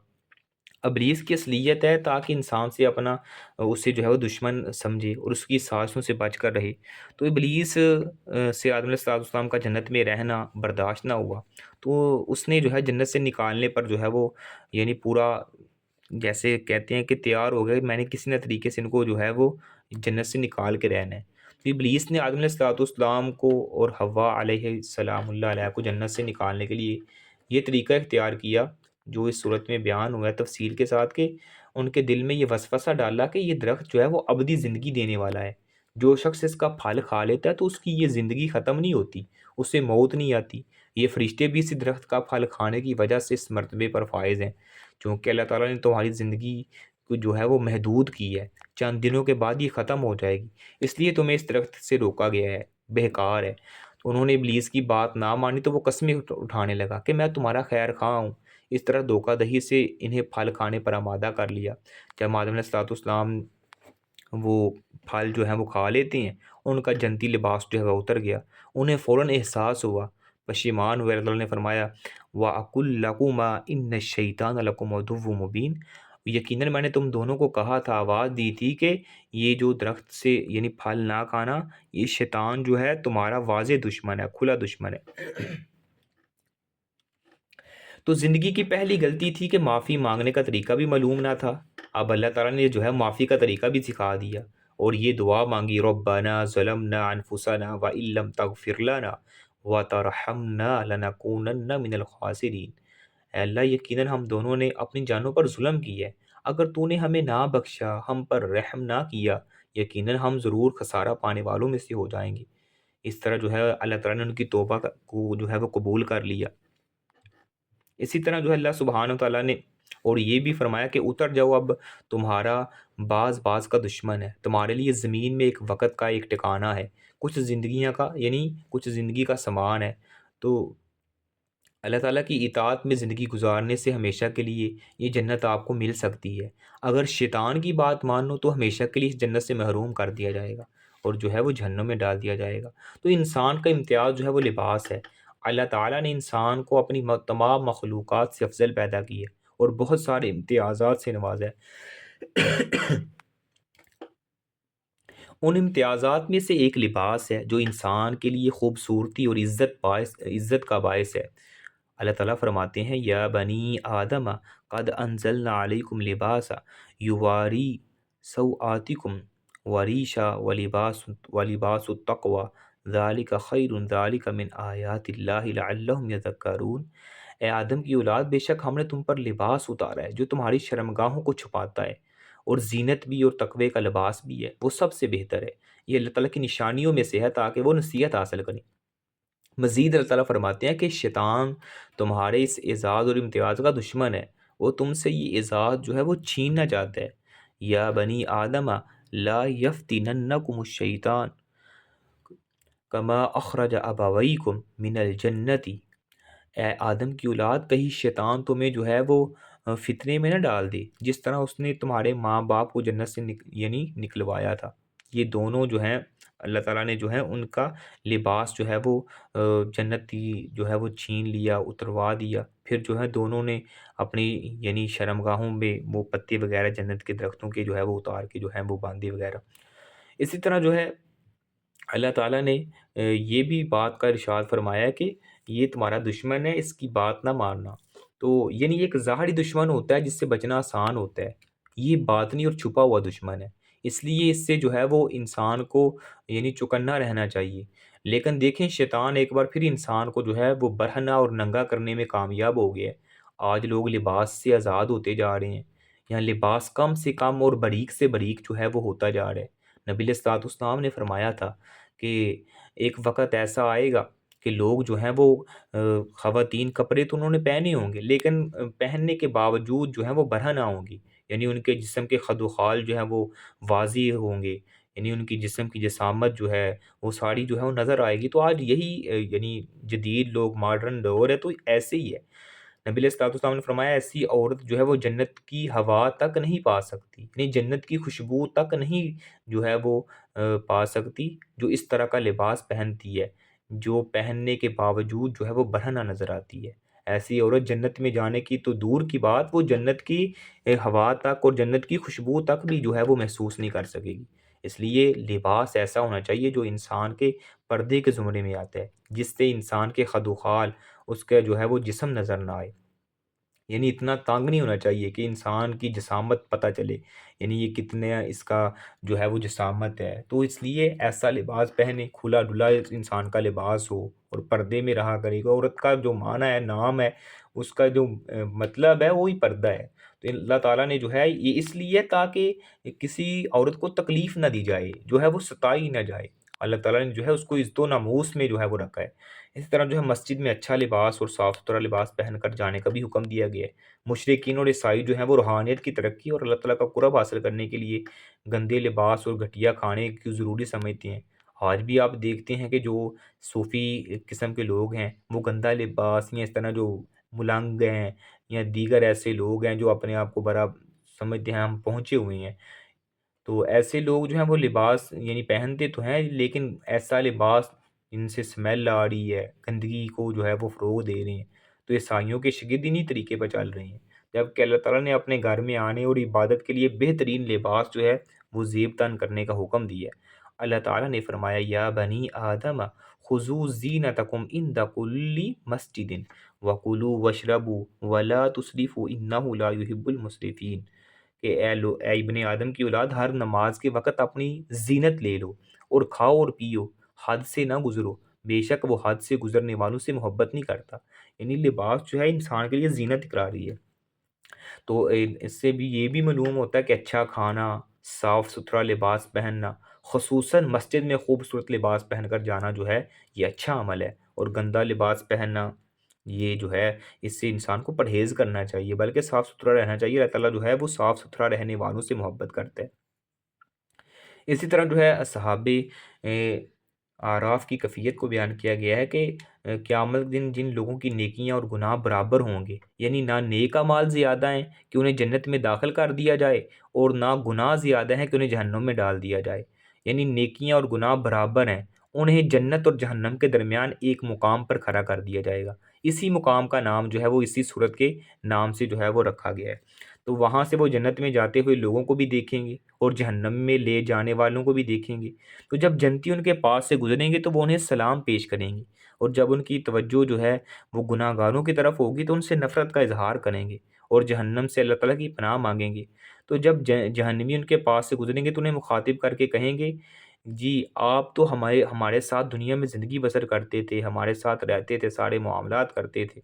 ابلیس کی اصلیت ہے تاکہ انسان سے اسے جو ہے وہ دشمن سمجھے اور اس کی سازشوں سے بچ کر رہے۔ تو ابلیس سے آدم علیہ السلام کا جنت میں رہنا برداشت نہ ہوا، تو اس نے جو ہے جنت سے نکالنے پر جو ہے وہ یعنی پورا جیسے کہتے ہیں کہ تیار ہو گئے، میں نے کسی نہ طریقے سے ان کو جو ہے وہ جنت سے نکال کے رہنا ہے۔ تو ابلیس نے آدم علیہ السلام کو اور حوا علیہ السلام اللہ علیہ کو جنت سے نکالنے کے لیے یہ طریقہ اختیار کیا جو اس صورت میں بیان ہوا ہے تفصیل کے ساتھ، کہ ان کے دل میں یہ وسوسہ ڈالا کہ یہ درخت جو ہے وہ ابدی زندگی دینے والا ہے، جو شخص اس کا پھل کھا لیتا ہے تو اس کی یہ زندگی ختم نہیں ہوتی، اسے موت نہیں آتی۔ یہ فرشتے بھی اس درخت کا پھل کھانے کی وجہ سے اس مرتبے پر فائز ہیں، چونکہ اللہ تعالیٰ نے تمہاری زندگی کو جو ہے وہ محدود کی ہے، چند دنوں کے بعد یہ ختم ہو جائے گی، اس لیے تمہیں اس درخت سے روکا گیا ہے، بہکار ہے۔ تو انہوں نے ابلیس کی بات نہ مانی تو وہ قسمیں اٹھانے لگا کہ میں تمہارا خیر خواہ ہوں، اس طرح دھوکہ دہی سے انہیں پھل کھانے پر آمادہ کر لیا۔ جب آدم علیہ السلام وہ پھل جو ہیں وہ کھا لیتے ہیں، ان کا جنتی لباس جو ہے وہ اتر گیا، انہیں فوراً احساس ہوا، پشیمان ہوئے۔ اللہ نے فرمایا وَأَقُلْ لَكُمَا إِنَّ الشَّيْطَانَ لَكُمْ عَدُوٌّ مُبِينٌ، یقیناً میں نے تم دونوں کو کہا تھا، آواز دی تھی کہ یہ جو درخت سے یعنی پھل نہ کھانا، یہ شیطان جو ہے تمہارا واضح دشمن ہے، کھلا دشمن ہے۔ تو زندگی کی پہلی غلطی تھی کہ معافی مانگنے کا طریقہ بھی معلوم نہ تھا۔ اب اللہ تعالیٰ نے جو ہے معافی کا طریقہ بھی سکھا دیا، اور یہ دعا مانگی ربنا ظلمنا انفسنا وان لم تغفر لنا وترحمنا لنکونن من الخاسرین۔ اے اللہ، یقیناً ہم دونوں نے اپنی جانوں پر ظلم کی ہے، اگر تو نے ہمیں نہ بخشا، ہم پر رحم نہ کیا، یقیناً ہم ضرور خسارہ پانے والوں میں سے ہو جائیں گے۔ اس طرح جو ہے اللہ تعالیٰ نے ان کی توبہ کو جو ہے وہ قبول کر لیا۔ اسی طرح جو ہے اللہ سبحانہ و تعالیٰ نے اور یہ بھی فرمایا کہ اتر جاؤ، اب تمہارا باز کا دشمن ہے، تمہارے لیے زمین میں ایک وقت کا ایک ٹھکانہ ہے، کچھ زندگیاں کا یعنی کچھ زندگی کا سامان ہے۔ تو اللہ تعالیٰ کی اطاعت میں زندگی گزارنے سے ہمیشہ کے لیے یہ جنت آپ کو مل سکتی ہے۔ اگر شیطان کی بات مانو تو ہمیشہ کے لیے اس جنت سے محروم کر دیا جائے گا، اور جو ہے وہ جہنم میں ڈال دیا جائے گا۔ تو انسان کا امتیاز جو ہے وہ لباس ہے۔ اللہ تعالیٰ نے انسان کو اپنی تمام مخلوقات سے افضل پیدا کی ہے اور بہت سارے امتیازات سے نوازا ہے۔ ان امتیازات میں سے ایک لباس ہے جو انسان کے لیے خوبصورتی اور عزت کا باعث ہے۔ اللہ تعالیٰ فرماتے ہیں یا بنی آدم قد انزلنا علیکم لباسا یواری سوآتکم وریشا ولباس التقوی ذالک خیر ذالک من آیات اللہ لعلہم یذکرون۔ اے آدم کی اولاد، بے شک ہم نے تم پر لباس اتارا ہے جو تمہاری شرمگاہوں کو چھپاتا ہے، اور زینت بھی اور تقوی کا لباس بھی ہے، وہ سب سے بہتر ہے۔ یہ اللہ تعالیٰ کی نشانیوں میں سے ہے تاکہ وہ نصیحت حاصل کریں۔ مزید اللہ تعالیٰ فرماتے ہیں کہ شیطان تمہارے اس اعزاز اور امتیاز کا دشمن ہے، وہ تم سے یہ اعزاز جو ہے وہ چھیننا چاہتا ہے۔ یا بنی آدم لا یفتننکم الشیطان کما اخرج ابویکم من الجنت۔ اے آدم کی اولاد، کہیں شیطان تمہیں جو ہے وہ فتنے میں نہ ڈال دے، جس طرح اس نے تمہارے ماں باپ کو جنت سے یعنی نکلوایا تھا۔ یہ دونوں جو ہیں اللہ تعالیٰ نے جو ہے ان کا لباس جو ہے وہ جنتی جو ہے وہ چھین لیا، اتروا دیا، پھر جو ہے دونوں نے اپنی یعنی شرمگاہوں میں وہ پتے وغیرہ جنت کے درختوں کے جو ہے وہ اتار کے جو ہے وہ باندھے وغیرہ۔ اسی طرح جو ہے اللہ تعالیٰ نے یہ بھی بات کا ارشاد فرمایا کہ یہ تمہارا دشمن ہے، اس کی بات نہ ماننا۔ تو یعنی ایک ظاہری دشمن ہوتا ہے جس سے بچنا آسان ہوتا ہے، یہ باطنی اور چھپا ہوا دشمن ہے، اس لیے اس سے جو ہے وہ انسان کو یعنی چکنا رہنا چاہیے۔ لیکن دیکھیں شیطان ایک بار پھر انسان کو جو ہے وہ برہنہ اور ننگا کرنے میں کامیاب ہو گیا ہے۔ آج لوگ لباس سے آزاد ہوتے جا رہے ہیں، یہاں لباس کم سے کم اور باریک سے باریک جو ہے وہ ہوتا جا رہا ہے۔ نبی علیہ الصلوۃ والسلام نے فرمایا تھا کہ ایک وقت ایسا آئے گا کہ لوگ جو ہیں وہ خواتین کپڑے تو انہوں نے پہنے ہوں گے، لیکن پہننے کے باوجود جو ہیں وہ برہنہ ہوں گی، یعنی ان کے جسم کے خد و خال جو ہیں وہ واضح ہوں گے، یعنی ان کی جسم کی جسامت جو ہے وہ ساری جو ہے وہ نظر آئے گی۔ تو آج یہی یعنی جدید لوگ ماڈرن دور ہے تو ایسے ہی ہے۔ نبی علیہ الصلوۃ والسلام نے فرمایا ایسی عورت جو ہے وہ جنت کی ہوا تک نہیں پا سکتی، یعنی جنت کی خوشبو تک نہیں جو ہے وہ پا سکتی، جو اس طرح کا لباس پہنتی ہے، جو پہننے کے باوجود جو ہے وہ برہنہ نظر آتی ہے۔ ایسی عورت جنت میں جانے کی تو دور کی بات، وہ جنت کی ہوا تک اور جنت کی خوشبو تک بھی جو ہے وہ محسوس نہیں کر سکے گی۔ اس لیے لباس ایسا ہونا چاہیے جو انسان کے پردے کے زمرے میں آتا ہے، جس سے انسان کے خد و خال، اس کا جو ہے وہ جسم نظر نہ آئے، یعنی اتنا تنگ نہیں ہونا چاہیے کہ انسان کی جسامت پتہ چلے، یعنی یہ کتنا اس کا جو ہے وہ جسامت ہے۔ تو اس لیے ایسا لباس پہنے، کھلا ڈلا انسان کا لباس ہو اور پردے میں رہا کرے گا۔ عورت کا جو معنی ہے، نام ہے، اس کا جو مطلب ہے وہی پردہ ہے۔ تو اللہ تعالیٰ نے جو ہے یہ اس لیے تاکہ کسی عورت کو تکلیف نہ دی جائے، جو ہے وہ ستائی نہ جائے۔ اللہ تعالیٰ نے جو ہے اس کو عزت و ناموس میں جو ہے وہ رکھا ہے۔ اسی طرح جو ہے مسجد میں اچھا لباس اور صاف ستھرا لباس پہن کر جانے کا بھی حکم دیا گیا ہے۔ مشرکین اور عیسائی جو ہیں وہ روحانیت کی ترقی اور اللہ تعالیٰ کا قرب حاصل کرنے کے لیے گندے لباس اور گھٹیا کھانے کی ضروری سمجھتے ہیں۔ آج بھی آپ دیکھتے ہیں کہ جو صوفی قسم کے لوگ ہیں وہ گندا لباس یا اس طرح جو ملنگ ہیں یا دیگر ایسے لوگ ہیں جو اپنے آپ کو بڑا سمجھتے ہیں ہم پہنچے ہوئے ہیں، تو ایسے لوگ جو ہیں وہ لباس یعنی پہنتے تو ہیں لیکن ایسا لباس جن سے اسمیل آ رہی ہے، گندگی کو جو ہے وہ فروغ دے رہے ہیں، تو عیسائیوں کے شاگرد انہی طریقے پر چل رہے ہیں، جبکہ اللہ تعالیٰ نے اپنے گھر میں آنے اور عبادت کے لیے بہترین لباس جو ہے وہ زیب تن کرنے کا حکم دیا ہے۔ اللہ تعالیٰ نے فرمایا یا بنی آدم خذوا زینتکم عند کل مسجد وکلوا واشربوا ولا تسرفوا انہ لا یحب المسرفین، کہ اے ابن آدم کی اولاد، ہر نماز کے وقت اپنی زینت لے لو اور کھاؤ اور پیو، حد سے نہ گزرو، بے شک وہ حد سے گزرنے والوں سے محبت نہیں کرتا۔ یعنی لباس جو ہے انسان کے لیے زینت اقراری ہے، تو اس سے بھی یہ بھی معلوم ہوتا ہے کہ اچھا کھانا، صاف ستھرا لباس پہننا، خصوصاً مسجد میں خوبصورت لباس پہن کر جانا جو ہے یہ اچھا عمل ہے، اور گندا لباس پہننا یہ جو ہے اس سے انسان کو پرہیز کرنا چاہیے، بلکہ صاف ستھرا رہنا چاہیے۔ اللہ تعالیٰ جو ہے وہ صاف ستھرا رہنے والوں سے محبت کرتا ہے۔ اسی طرح جو ہے اصحاب اعراف کی کیفیت کو بیان کیا گیا ہے کہ قیامت کے دن جن لوگوں کی نیکیاں اور گناہ برابر ہوں گے، یعنی نہ نیک اعمال زیادہ ہیں کہ انہیں جنت میں داخل کر دیا جائے، اور نہ گناہ زیادہ ہیں کہ انہیں جہنم میں ڈال دیا جائے، یعنی نیکیاں اور گناہ برابر ہیں، انہیں جنت اور جہنم کے درمیان ایک مقام پر کھڑا کر دیا جائے گا۔ اسی مقام کا نام جو ہے وہ اسی صورت کے نام سے جو ہے وہ رکھا گیا ہے، تو وہاں سے وہ جنت میں جاتے ہوئے لوگوں کو بھی دیکھیں گے اور جہنم میں لے جانے والوں کو بھی دیکھیں گے، تو جب جنتی ان کے پاس سے گزریں گے تو وہ انہیں سلام پیش کریں گے، اور جب ان کی توجہ جو ہے وہ گناہ گاروں کی طرف ہوگی تو ان سے نفرت کا اظہار کریں گے اور جہنم سے اللہ تعالیٰ کی پناہ مانگیں گے۔ تو جب جہنمی ان کے پاس سے گزریں گے تو انہیں مخاطب کر کے کہیں گے، جی آپ تو ہمارے ساتھ دنیا میں زندگی بسر کرتے تھے، ہمارے ساتھ رہتے تھے، سارے معاملات کرتے تھے،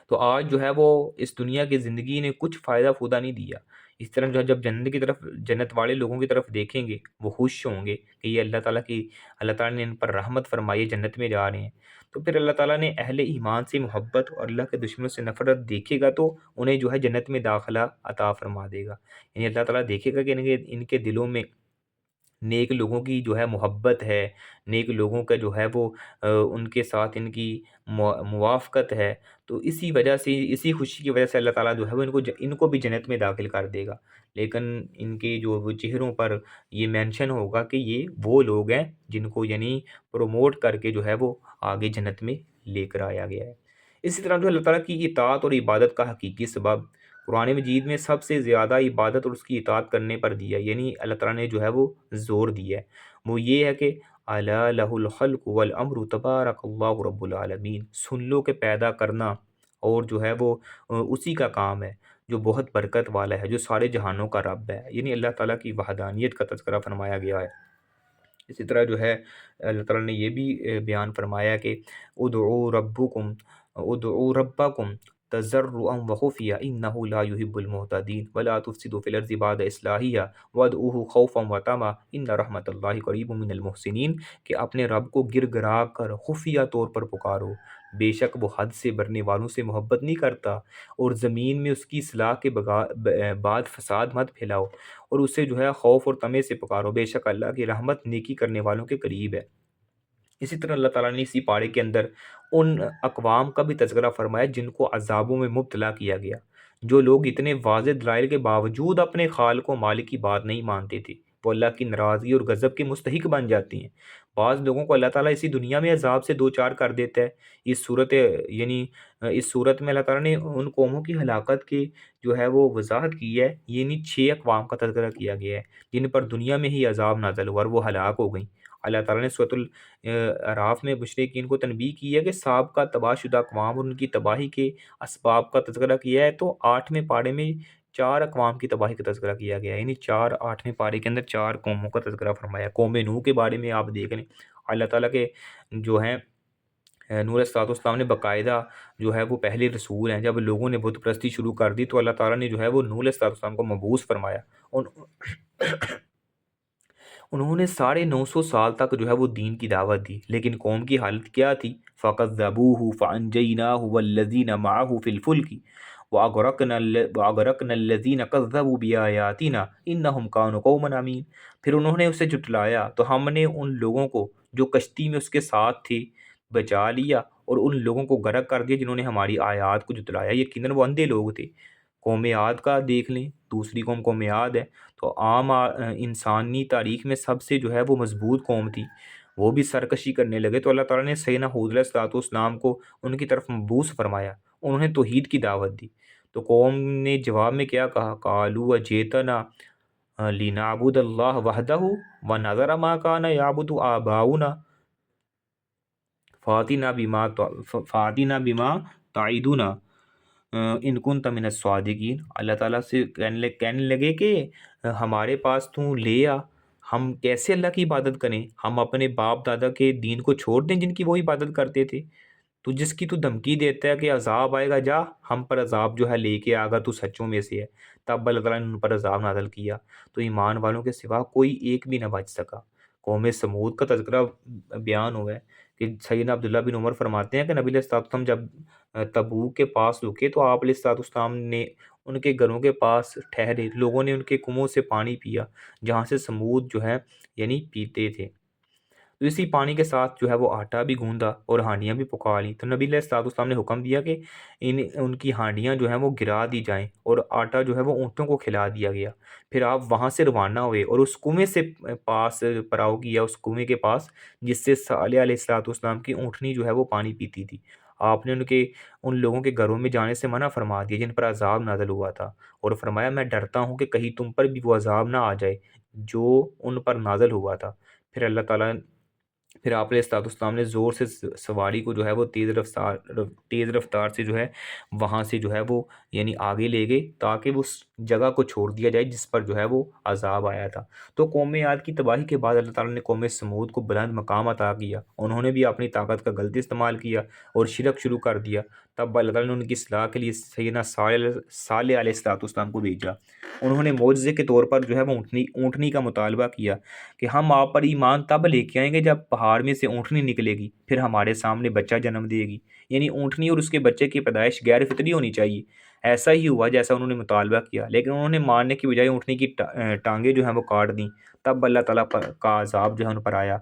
تو آج جو ہے وہ اس دنیا کی زندگی نے کچھ فائدہ فودہ نہیں دیا۔ اس طرح جو ہے جب جنت کی طرف، جنت والے لوگوں کی طرف دیکھیں گے وہ خوش ہوں گے کہ یہ اللہ تعالیٰ نے ان پر رحمت فرمائی، جنت میں جا رہے ہیں، تو پھر اللہ تعالیٰ نے اہل ایمان سے محبت اور اللہ کے دشمنوں سے نفرت دیکھے گا تو انہیں جو ہے جنت میں داخلہ عطا فرما دے گا۔ یعنی اللہ تعالیٰ دیکھے گا کہ ان کے دلوں میں نیک لوگوں کی جو ہے محبت ہے، نیک لوگوں کا جو ہے وہ ان کے ساتھ ان کی موافقت ہے، تو اسی وجہ سے، اسی خوشی کی وجہ سے اللہ تعالیٰ جو ہے وہ ان کو بھی جنت میں داخل کر دے گا، لیکن ان کے جو وہ چہروں پر یہ مینشن ہوگا کہ یہ وہ لوگ ہیں جن کو یعنی پروموٹ کر کے جو ہے وہ آگے جنت میں لے کر آیا گیا ہے۔ اسی طرح جو اللہ تعالیٰ کی اطاعت اور عبادت کا حقیقی سبب قرآن مجید میں سب سے زیادہ عبادت اور اس کی اطاعت کرنے پر دیا، یعنی اللہ تعالیٰ نے جو ہے وہ زور دیا ہے، وہ یہ ہے کہ الا لہ الخلق والامر تبارک اللہ رب العالمین، سن لو کہ پیدا کرنا اور جو ہے وہ اسی کا کام ہے جو بہت برکت والا ہے، جو سارے جہانوں کا رب ہے، یعنی اللہ تعالیٰ کی وحدانیت کا تذکرہ فرمایا گیا ہے۔ اسی طرح جو ہے اللہ تعالیٰ نے یہ بھی بیان فرمایا کہ ادعوا ربکم تضرعا وخفیا انہ لا یحب المعتدین ولا تفسدوا فی الارض بعد اصلاحها وادعوه خوفا وطمعا ان رحمت اللہ قریب من المحسنین، کہ اپنے رب کو گر گرا کر خفیہ طور پر پکارو، بے شک وہ حد سے بڑھنے والوں سے محبت نہیں کرتا، اور زمین میں اس کی اصلاح کے بعد فساد مت پھیلاؤ، اور اسے جو ہے خوف اور طمع سے پکارو، بے شک اللہ کی رحمت نیکی کرنے والوں کے قریب ہے۔ اسی طرح اللہ تعالیٰ نے اسی پارے کے اندر ان اقوام کا بھی تذکرہ فرمایا جن کو عذابوں میں مبتلا کیا گیا، جو لوگ اتنے واضح دلائل کے باوجود اپنے خالق و مالک کی بات نہیں مانتے تھے، وہ اللہ کی ناراضگی اور غضب کے مستحق بن جاتی ہیں۔ بعض لوگوں کو اللہ تعالیٰ اسی دنیا میں عذاب سے دوچار کر دیتا ہے۔ اس صورت میں اللہ تعالیٰ نے ان قوموں کی ہلاکت کی جو ہے وہ وضاحت کی ہے، یعنی 6 اقوام کا تذکرہ کیا گیا ہے جن پر دنیا میں ہی عذاب نازل ہوا اور وہ ہلاک ہو گئیں۔ اللہ تعالیٰ نے سورۃ اعراف میں مشرکین کو تنبیہ کی ہے کہ سابقہ تباہ شدہ اقوام اور ان کی تباہی کے اسباب کا تذکرہ کیا ہے، تو 8ویں پارے میں 4 اقوام کی تباہی کا تذکرہ کیا گیا ہے، یعنی 8ویں پارے کے اندر 4 قوموں کا تذکرہ فرمایا۔ قوم نوح کے بارے میں آپ دیکھ لیں، اللہ تعالیٰ کے جو ہیں نور علیہ السلام نے باقاعدہ جو ہے وہ پہلے رسول ہیں، جب لوگوں نے بت پرستی شروع کر دی تو اللہ تعالیٰ نے جو ہے وہ نور علیہ السلام کو مبعوث فرمایا، انہوں نے 950 سال تک جو ہے وہ دین کی دعوت دی، لیکن قوم کی حالت کیا تھی؟ فَكَذَّبُوهُ فَأَنجَيْنَاهُ وَالَّذِينَ مَعَهُ فِي الْفُلْكِ وَأَغْرَقْنَا الَّذِينَ كَذَّبُوا بِآيَاتِنَا إِنَّهُمْ كَانُوا قَوْمًا عَمِينَ، پھر انہوں نے اسے جھٹلایا تو ہم نے ان لوگوں کو جو کشتی میں اس کے ساتھ تھے بچا لیا، اور ان لوگوں کو غرق کر دیا جنہوں نے ہماری آیات کو جھٹلایا، یقیناً وہ اندھے لوگ تھے۔ قوم عاد کا دیکھ لیں، دوسری قوم عاد ہے، تو عام انسانی تاریخ میں سب سے جو ہے وہ مضبوط قوم تھی، وہ بھی سرکشی کرنے لگے تو اللہ تعالیٰ نے سیدنا ہود علیہ الصلوۃ والسلام کو ان کی طرف مبعوث فرمایا، انہوں نے توحید کی دعوت دی۔ تو قوم نے جواب میں کیا کہا، قالوا اجئتنا لنعبد اللہ وحدہ ونذر ما کان یعبد آباؤنا فاتنا بما تعیدنا ان کنت من الصادقین۔ اللہ تعالیٰ سے کہنے لگے کہ ہمارے پاس تو لے آ، ہم کیسے اللہ کی عبادت کریں، ہم اپنے باپ دادا کے دین کو چھوڑ دیں جن کی وہ عبادت کرتے تھے، تو جس کی تو دھمکی دیتا ہے کہ عذاب آئے گا، جا ہم پر عذاب جو ہے لے کے آگا، تو سچوں میں سے ہے۔ تب اللہ تعالیٰ نے ان پر عذاب نازل کیا، تو ایمان والوں کے سوا کوئی ایک بھی نہ بچ سکا۔ قوم سمود کا تذکرہ بیان ہوا ہے کہ سیدنا عبداللہ بن عمر فرماتے ہیں کہ نبی علیہ الصلوۃ والسلام جب تبوک کے پاس رکے تو آپ علیہ الصلوۃ والسلام نے ان کے گھروں کے پاس ٹھہرے، لوگوں نے ان کے کنووں سے پانی پیا جہاں سے سمود جو ہے یعنی پیتے تھے، تو اسی پانی کے ساتھ جو ہے وہ آٹا بھی گوندا اور ہانڈیاں بھی پکا لیں، تو نبی علیہ الصلوۃ والسلام نے حکم دیا کہ ان کی ہانڈیاں جو ہیں وہ گرا دی جائیں اور آٹا جو ہے وہ اونٹوں کو کھلا دیا گیا۔ پھر آپ وہاں سے روانہ ہوئے اور اس کنویں سے پاس پڑاؤ کیا، اس کنویں کے پاس جس سے صالح علیہ الصلوۃ والسلام کی اونٹنی جو ہے وہ پانی پیتی تھی۔ آپ نے ان لوگوں کے گھروں میں جانے سے منع فرما دیا جن پر عذاب نازل ہوا تھا، اور فرمایا میں ڈرتا ہوں کہ کہیں تم پر بھی وہ عذاب نہ آ جائے جو ان پر نازل ہوا تھا۔ پھر اللہ تعالیٰ پھر آپ علیہ الصلوۃ والسلام نے زور سے سواری کو جو ہے وہ تیز رفتار سے جو ہے وہاں سے جو ہے وہ یعنی آگے لے گئے تاکہ اس جگہ کو چھوڑ دیا جائے جس پر جو ہے وہ عذاب آیا تھا۔ تو قوم عاد کی تباہی کے بعد اللہ تعالیٰ نے قوم سمود کو بلند مقام عطا کیا، انہوں نے بھی اپنی طاقت کا غلط استعمال کیا اور شرک شروع کر دیا۔ تب اللہ تعالیٰ نے ان کی اصلاح کے لیے سیدنا صالح علیہ الصلوۃ والسلام کو بھیجا، انہوں نے معجزے کے طور پر جو ہے وہ اونٹنی کا مطالبہ کیا کہ ہم آپ پر ایمان تب لے کے آئیں گے جب پہاڑ میں سے اونٹنی نکلے گی، پھر ہمارے سامنے بچہ جنم دے گی، یعنی اونٹنی اور اس کے بچے کی پیدائش غیر فطری ہونی چاہیے۔ ایسا ہی ہوا جیسا انہوں نے مطالبہ کیا، لیکن انہوں نے ماننے کی بجائے اونٹنی کی ٹانگیں جو ہیں وہ کاٹ دیں، تب اللہ تعالیٰ کا عذاب جو ہے ان پر آیا۔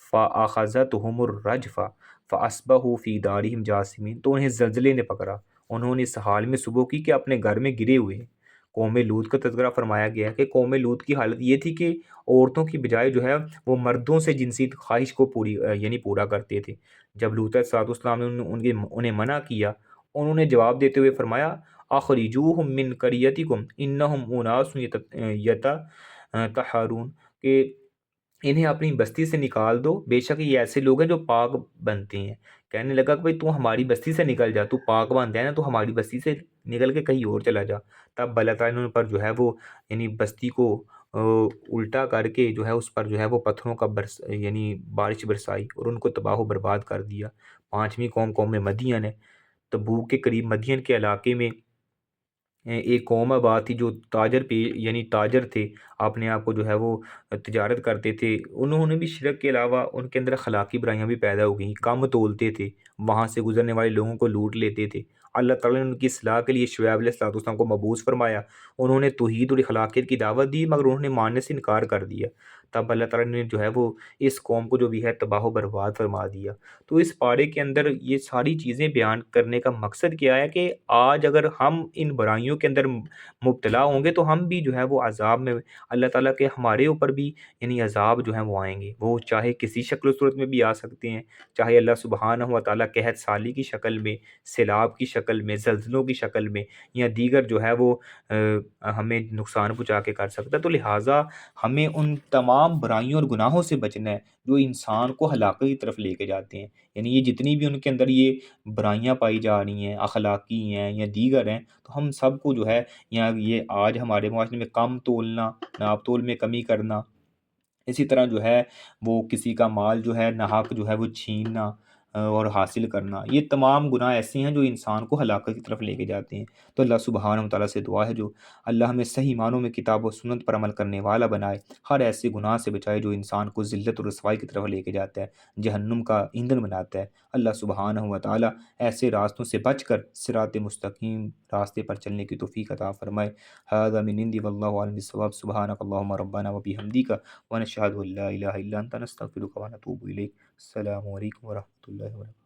فَأَخَذَتْهُمُ الرَّجْفَةُ فَأَصْبَحُوا فِي دَارِهِمْ جَاثِمِينَ، تو انہیں زلزلے نے پکڑا، انہوں نے اس حال میں صبح کی کہ اپنے گھر میں گرے ہوئے ہیں۔ قوم لوط کا تذکرہ فرمایا گیا ہے کہ قوم لوط کی حالت یہ تھی کہ عورتوں کی بجائے جو ہے وہ مردوں سے جنسی خواہش کو یعنی پورا کرتے تھے۔ جب لوط علیہ السلام نے انہیں منع کیا، انہوں نے جواب دیتے ہوئے فرمایا اخرجوہم من قریتکم انہم اناس یتطہرون، کہ انہیں اپنی بستی سے نکال دو، بے شک یہ ایسے لوگ ہیں جو پاک بنتے ہیں۔ کہنے لگا کہ بھائی تو ہماری بستی سے نکل جا، تو پاک بنتا ہے نا، تو ہماری بستی سے نکل کے کہیں اور چلا جا۔ تب اللہ تعالیٰ نے ان پر جو ہے وہ یعنی بستی کو الٹا کر کے جو ہے اس پر جو ہے وہ پتھروں کا یعنی بارش برسائی اور ان کو تباہ و برباد کر دیا۔ پانچویں قوم مدین ہے، تبوک کے قریب مدین کے علاقے میں ایک قوم آباد تھی جو یعنی تاجر تھے، اپنے آپ کو جو ہے وہ تجارت کرتے تھے، انہوں نے بھی شرک کے علاوہ ان کے اندر اخلاقی برائیاں بھی پیدا ہو گئیں، کم تولتے تھے، وہاں سے گزرنے والے لوگوں کو لوٹ لیتے تھے۔ اللہ تعالیٰ نے ان کی اصلاح کے لیے شعیب علیہ الصلوۃ والسلام کو مبعوث فرمایا، انہوں نے توحید اور اخلاقیت کی دعوت دی مگر انہوں نے ماننے سے انکار کر دیا، تب اللہ تعالیٰ نے جو ہے وہ اس قوم کو جو بھی ہے تباہ و برباد فرما دیا۔ تو اس پارے کے اندر یہ ساری چیزیں بیان کرنے کا مقصد کیا ہے کہ آج اگر ہم ان برائیوں کے اندر مبتلا ہوں گے تو ہم بھی جو ہے وہ عذاب میں اللہ تعالیٰ کے ہمارے اوپر بھی یعنی عذاب جو ہیں وہ آئیں گے، وہ چاہے کسی شکل و صورت میں بھی آ سکتے ہیں، چاہے اللہ سبحانہ و تعالیٰ قحط سالی کی شکل میں، سیلاب کی شکل میں، زلزلوں کی شکل میں، یا دیگر جو ہے وہ ہمیں نقصان پہنچا کے کر سکتا ہے۔ تو لہٰذا ہمیں ان تمام برائیوں اور گناہوں سے بچنا ہے جو انسان کو ہلاکت کی طرف لے کے جاتے ہیں، یعنی یہ جتنی بھی ان کے اندر یہ برائیاں پائی جا رہی ہیں، اخلاقی ہیں یا دیگر ہیں، تو ہم سب کو جو ہے یا یہ آج ہمارے معاشرے میں کم تولنا، ناپ تول میں کمی کرنا، اسی طرح جو ہے وہ کسی کا مال جو ہے ناحق جو ہے وہ چھیننا اور حاصل کرنا، یہ تمام گناہ ایسے ہیں جو انسان کو ہلاکت کی طرف لے کے جاتے ہیں۔ تو اللہ سبحانہ و تعالیٰ سے دعا ہے جو اللہ ہمیں صحیح معنوں میں کتاب و سنت پر عمل کرنے والا بنائے، ہر ایسے گناہ سے بچائے جو انسان کو ذلت اور رسوائی کی طرف لے کے جاتا ہے، جہنم کا ایندھن بناتا ہے۔ اللہ سبحانہ و تعالیٰ ایسے راستوں سے بچ کر صراط مستقیم راستے پر چلنے کی توفیق عطا فرمائے۔ ھذا من عندی واللہ اعلم بالصواب، سبحانک اللہم ربنا وبحمدک ونشهد ان لا الہ الا انت نستغفرک ونتوب الیک۔ السلام علیکم ورحمۃ اللہ وبرکاتہ۔